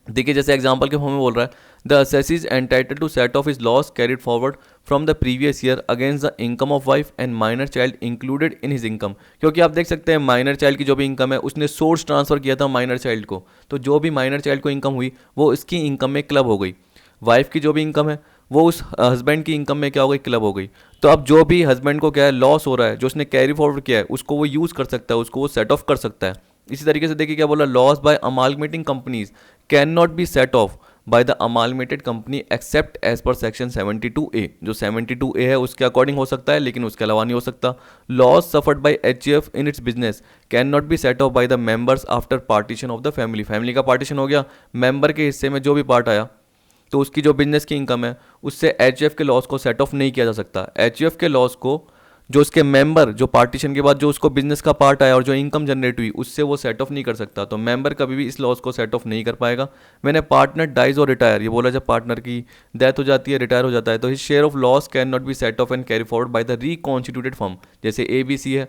देखिए जैसे एग्जांपल के फॉर्म में बोल रहा है, the assessees entitled to set off his loss carried forward from the previous year against the income of wife and minor child included in his income. क्योंकि आप देख सकते हैं माइनर चाइल्ड की जो भी इनकम है उसने सोर्स ट्रांसफर किया था माइनर चाइल्ड को, तो जो भी माइनर चाइल्ड को इनकम हुई वो इसकी इनकम में क्लब हो गई। वाइफ की जो भी इनकम है वो उस हस्बैंड की इनकम में क्या हो गई, क्लब हो गई। तो अब जो भी हस्बैंड को क्या है लॉस हो रहा है, जो उसने कैरी फॉरवर्ड किया है, उसको वो यूज़ कर सकता है, उसको वो सेट ऑफ कर सकता है। इसी तरीके से देखिए क्या बोला, loss by amalgamating companies can not be set off by the amalgamated company except as per section 72A, जो 72A है उसके अकॉर्डिंग हो सकता है लेकिन उसके अलावा नहीं हो सकता। Loss suffered by HUF in its business can not be set off by the members after partition of the family, family का पार्टीशन हो गया, मेंबर के हिस्से में जो भी पार्ट आया तो उसकी जो बिजनेस की इनकम है उससे HUF के लॉस को सेट ऑफ नहीं किया जा सकता। HUF के लॉस को जो उसके मेंबर जो पार्टीशन के बाद जो उसको बिजनेस का पार्ट आया और जो इनकम जनरेट हुई उससे वो सेट ऑफ नहीं कर सकता, तो मेंबर कभी भी इस लॉस को सेट ऑफ नहीं कर पाएगा। मैंने पार्टनर डाइज और रिटायर, ये बोला जब पार्टनर की डेथ हो जाती है, रिटायर हो जाता है, तो his share of loss can not be set of and carry forward by the reconstituted firm. जैसे ABC है,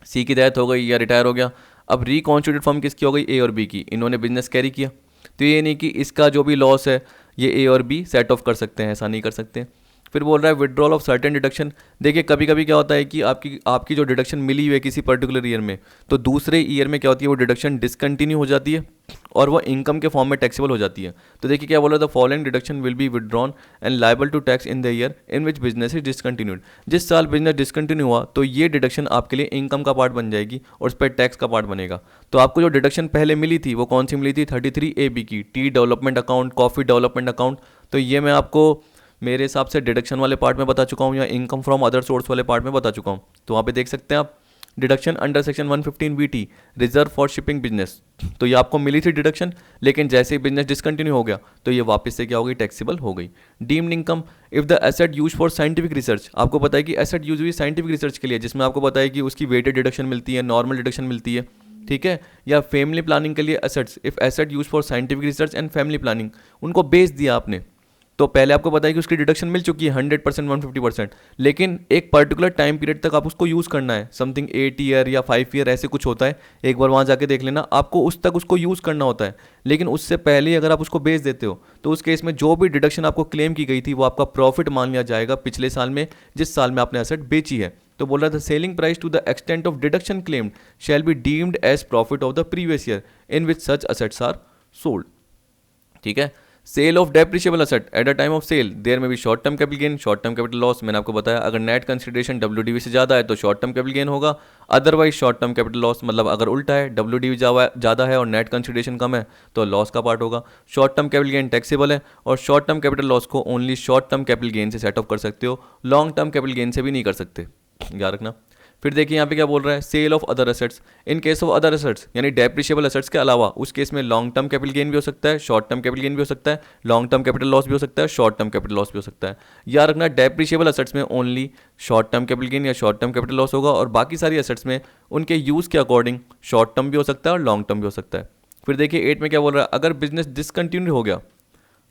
C की डेथ हो गई या रिटायर हो गया, अब रिकॉन्स्टिट्यूटेड फर्म किसकी हो गई, A और B की, इन्होंने बिजनेस कैरी किया, तो ये नहीं कि इसका जो भी लॉस है ये A और B सेट ऑफ कर सकते हैं, ऐसा नहीं कर सकते। फिर बोल रहा है विड्रॉल ऑफ सर्टेन डिडक्शन। देखिए कभी कभी क्या होता है कि आपकी जो डिडक्शन मिली हुई है किसी पर्टिकुलर ईयर में, तो दूसरे ईयर में क्या होती है वो डिडक्शन डिसकंटिन्यू हो जाती है और वो इनकम के फॉर्म में टैक्सेबल हो जाती है। तो देखिए क्या बोला, the following deduction will be withdrawn and liable to tax in the year in which business is discontinued. जिस साल बिजनेस डिसकंटिन्यू हुआ तो ये डिडक्शन आपके लिए इनकम का पार्ट बन जाएगी और उस पर टैक्स का पार्ट बनेगा। तो आपको जो डिडक्शन पहले मिली थी वो कौन सी मिली थी, 33AB की, T development account, coffee development account. तो ये मैं आपको मेरे हिसाब से डिडक्शन वाले पार्ट में बता चुका हूँ या इनकम फ्रॉम अदर सोर्स वाले पार्ट में बता चुका हूँ। तो वहाँ पे देख सकते हैं आप deduction under section 115BT reserve for shipping business. तो ये आपको मिली थी डिडक्शन, लेकिन जैसे ही बिजनेस डिसकंटिन्यू हो गया तो ये वापस से क्या हो गई, टैक्सेबल हो गई। Deemed income if the asset use for scientific research, आपको पता है कि एसेट यूज हुई साइंटिफिक रिसर्च के लिए, जिसमें आपको पता है कि उसकी वेटेड डिडक्शन मिलती है, नॉर्मल डिडक्शन मिलती है, ठीक है। या फैमिली प्लानिंग के लिए assets, if asset use for scientific research and family planning, उनको बेच दिया आपने, तो पहले आपको पता है कि उसकी डिडक्शन मिल चुकी है 100% 150%, लेकिन एक पर्टिकुलर टाइम पीरियड तक आप उसको यूज़ करना है, समथिंग 8 ईयर या 5 ईयर ऐसे कुछ होता है, एक बार वहाँ जाके देख लेना, आपको उस तक उसको यूज़ करना होता है। लेकिन उससे पहले ही अगर आप उसको बेच देते हो तो उस केस में जो भी डिडक्शन आपको क्लेम की गई थी वो आपका प्रॉफिट मान लिया जाएगा पिछले साल में, जिस साल में आपने एसेट बेची है। तो बोल रहा था selling price to the extent of deduction claimed shall be deemed as profit of the previous year in which such assets are sold, ठीक है। Sale of depreciable asset at a time of sale there में भी short term capital gain, short term capital loss. मैंने आपको बताया अगर net consideration WDV से ज़्यादा है तो शॉर्ट टर्म कैपिटल गेन होगा, otherwise short term capital loss, मतलब अगर उल्टा है WDV ज़्यादा है और नेट कंसिडरेशन कम है तो लॉस का पार्ट होगा। Short term capital gain taxable है और शॉर्ट टर्म कैपिटल लॉस को only short term capital gain से सेट ऑफ कर सकते हो, लॉन्ग टर्म कैपिटल गेन से भी नहीं कर सकते, याद रखना। फिर देखिए यहाँ पे क्या बोल रहा है, sale of other assets in case of other assets, यानी डेप्रिशिएबल एसेट्स के अलावा उस केस में लॉन्ग टर्म कैपिटल गेन भी हो सकता है, शॉर्ट टर्म कैपिटल गेन भी हो सकता है, लॉन्ग टर्म कैपिटल लॉस भी हो सकता है, शॉर्ट टर्म कैपिटल लॉस भी हो सकता है। याद रखना डेप्रिशिएबल एसेट्स में only short term capital gain या शॉर्ट टर्म कैपिटल लॉस होगा और बाकी सारी एसेट्स में उनके यूज़ के अकॉर्डिंग शॉर्ट टर्म भी हो सकता है और लॉन्ग टर्म भी हो सकता है। फिर देखिए 8 में क्या बोल रहा है, अगर बिजनेस डिसकंटिन्यू हो गया,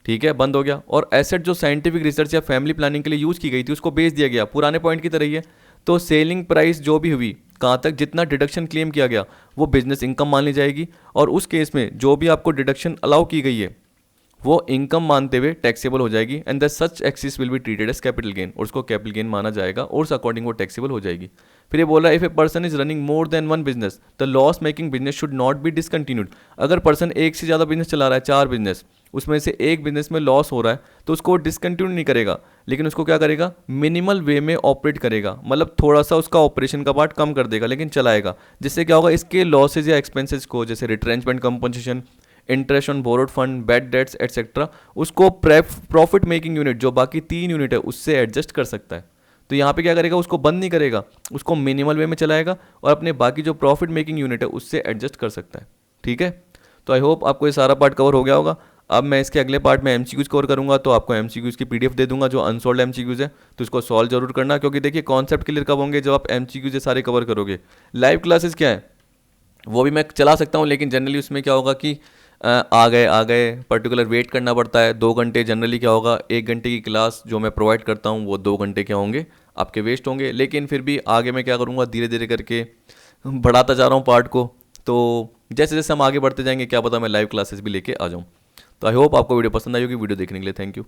ठीक है, बंद हो गया, और एसेट जो साइंटिफिक रिसर्च या फैमिली प्लानिंग के लिए यूज़ की गई थी उसको बेच दिया गया, पुराने पॉइंट की तरह ही है, तो सेलिंग प्राइस जो भी हुई, कहाँ तक जितना डिडक्शन क्लेम किया गया वो बिजनेस इनकम मान ली जाएगी, और उस केस में जो भी आपको डिडक्शन अलाउ की गई है वो इनकम मानते हुए टैक्सेबल हो जाएगी and the such excess will be treated as capital gain, और उसको कैपिटल गेन माना जाएगा और उस अकॉर्डिंग वो टैक्सेबल हो जाएगी। फिर ये बोला if a person is running more than one business the loss making business should not B discontinued. अगर पर्सन एक से ज़्यादा बिजनेस चला रहा है, 4 बिजनेस, उसमें से एक बिजनेस में लॉस हो रहा है तो उसको डिसकंटिन्यू नहीं करेगा, लेकिन उसको क्या करेगा, मिनिमल वे में ऑपरेट करेगा, मतलब थोड़ा सा उसका ऑपरेशन का पार्ट कम कर देगा लेकिन चलाएगा। जिससे क्या होगा, इसके लॉसेज या एक्सपेंसेस को, जैसे retrenchment compensation, interest on borrowed fund, bad debts etcetera, उसको प्रॉफिट मेकिंग यूनिट जो बाकी 3 यूनिट है उससे एडजस्ट कर सकता है। तो यहाँ पे क्या करेगा, उसको बंद नहीं करेगा, उसको मिनिमल वे में चलाएगा और अपने बाकी जो प्रॉफिट मेकिंग यूनिट है उससे एडजस्ट कर सकता है। ठीक है, तो आई होप आपको ये सारा पार्ट कवर हो गया होगा। अब मैं इसके अगले पार्ट में एमसीक्यूज कवर करूंगा, तो आपको एमसीक्यूज की पीडीएफ दे दूंगा जो अनसॉल्व एमसीक्यूज है, तो इसको सॉल्व जरूर करना, क्योंकि देखिए कॉन्सेप्ट क्लियर कब होंगे, जब आप एमसीक्यूज सारे कवर करोगे। लाइव क्लासेस क्या है वो भी मैं चला सकता हूँ, लेकिन जनरली उसमें क्या होगा कि आ गए पर्टिकुलर वेट करना पड़ता है 2 घंटे। जनरली क्या होगा, 1 घंटे की क्लास जो मैं प्रोवाइड करता हूँ वो 2 घंटे क्या होंगे आपके वेस्ट होंगे। लेकिन फिर भी आगे मैं क्या करूँगा, धीरे धीरे करके बढ़ाता जा रहा हूँ पार्ट को, तो जैसे जैसे हम आगे बढ़ते जाएंगे क्या पता मैं लाइव क्लासेस भी लेके आ जाऊँ। तो आई होप आपको वीडियो पसंद आई होगी। वीडियो देखने के लिए थैंक यू।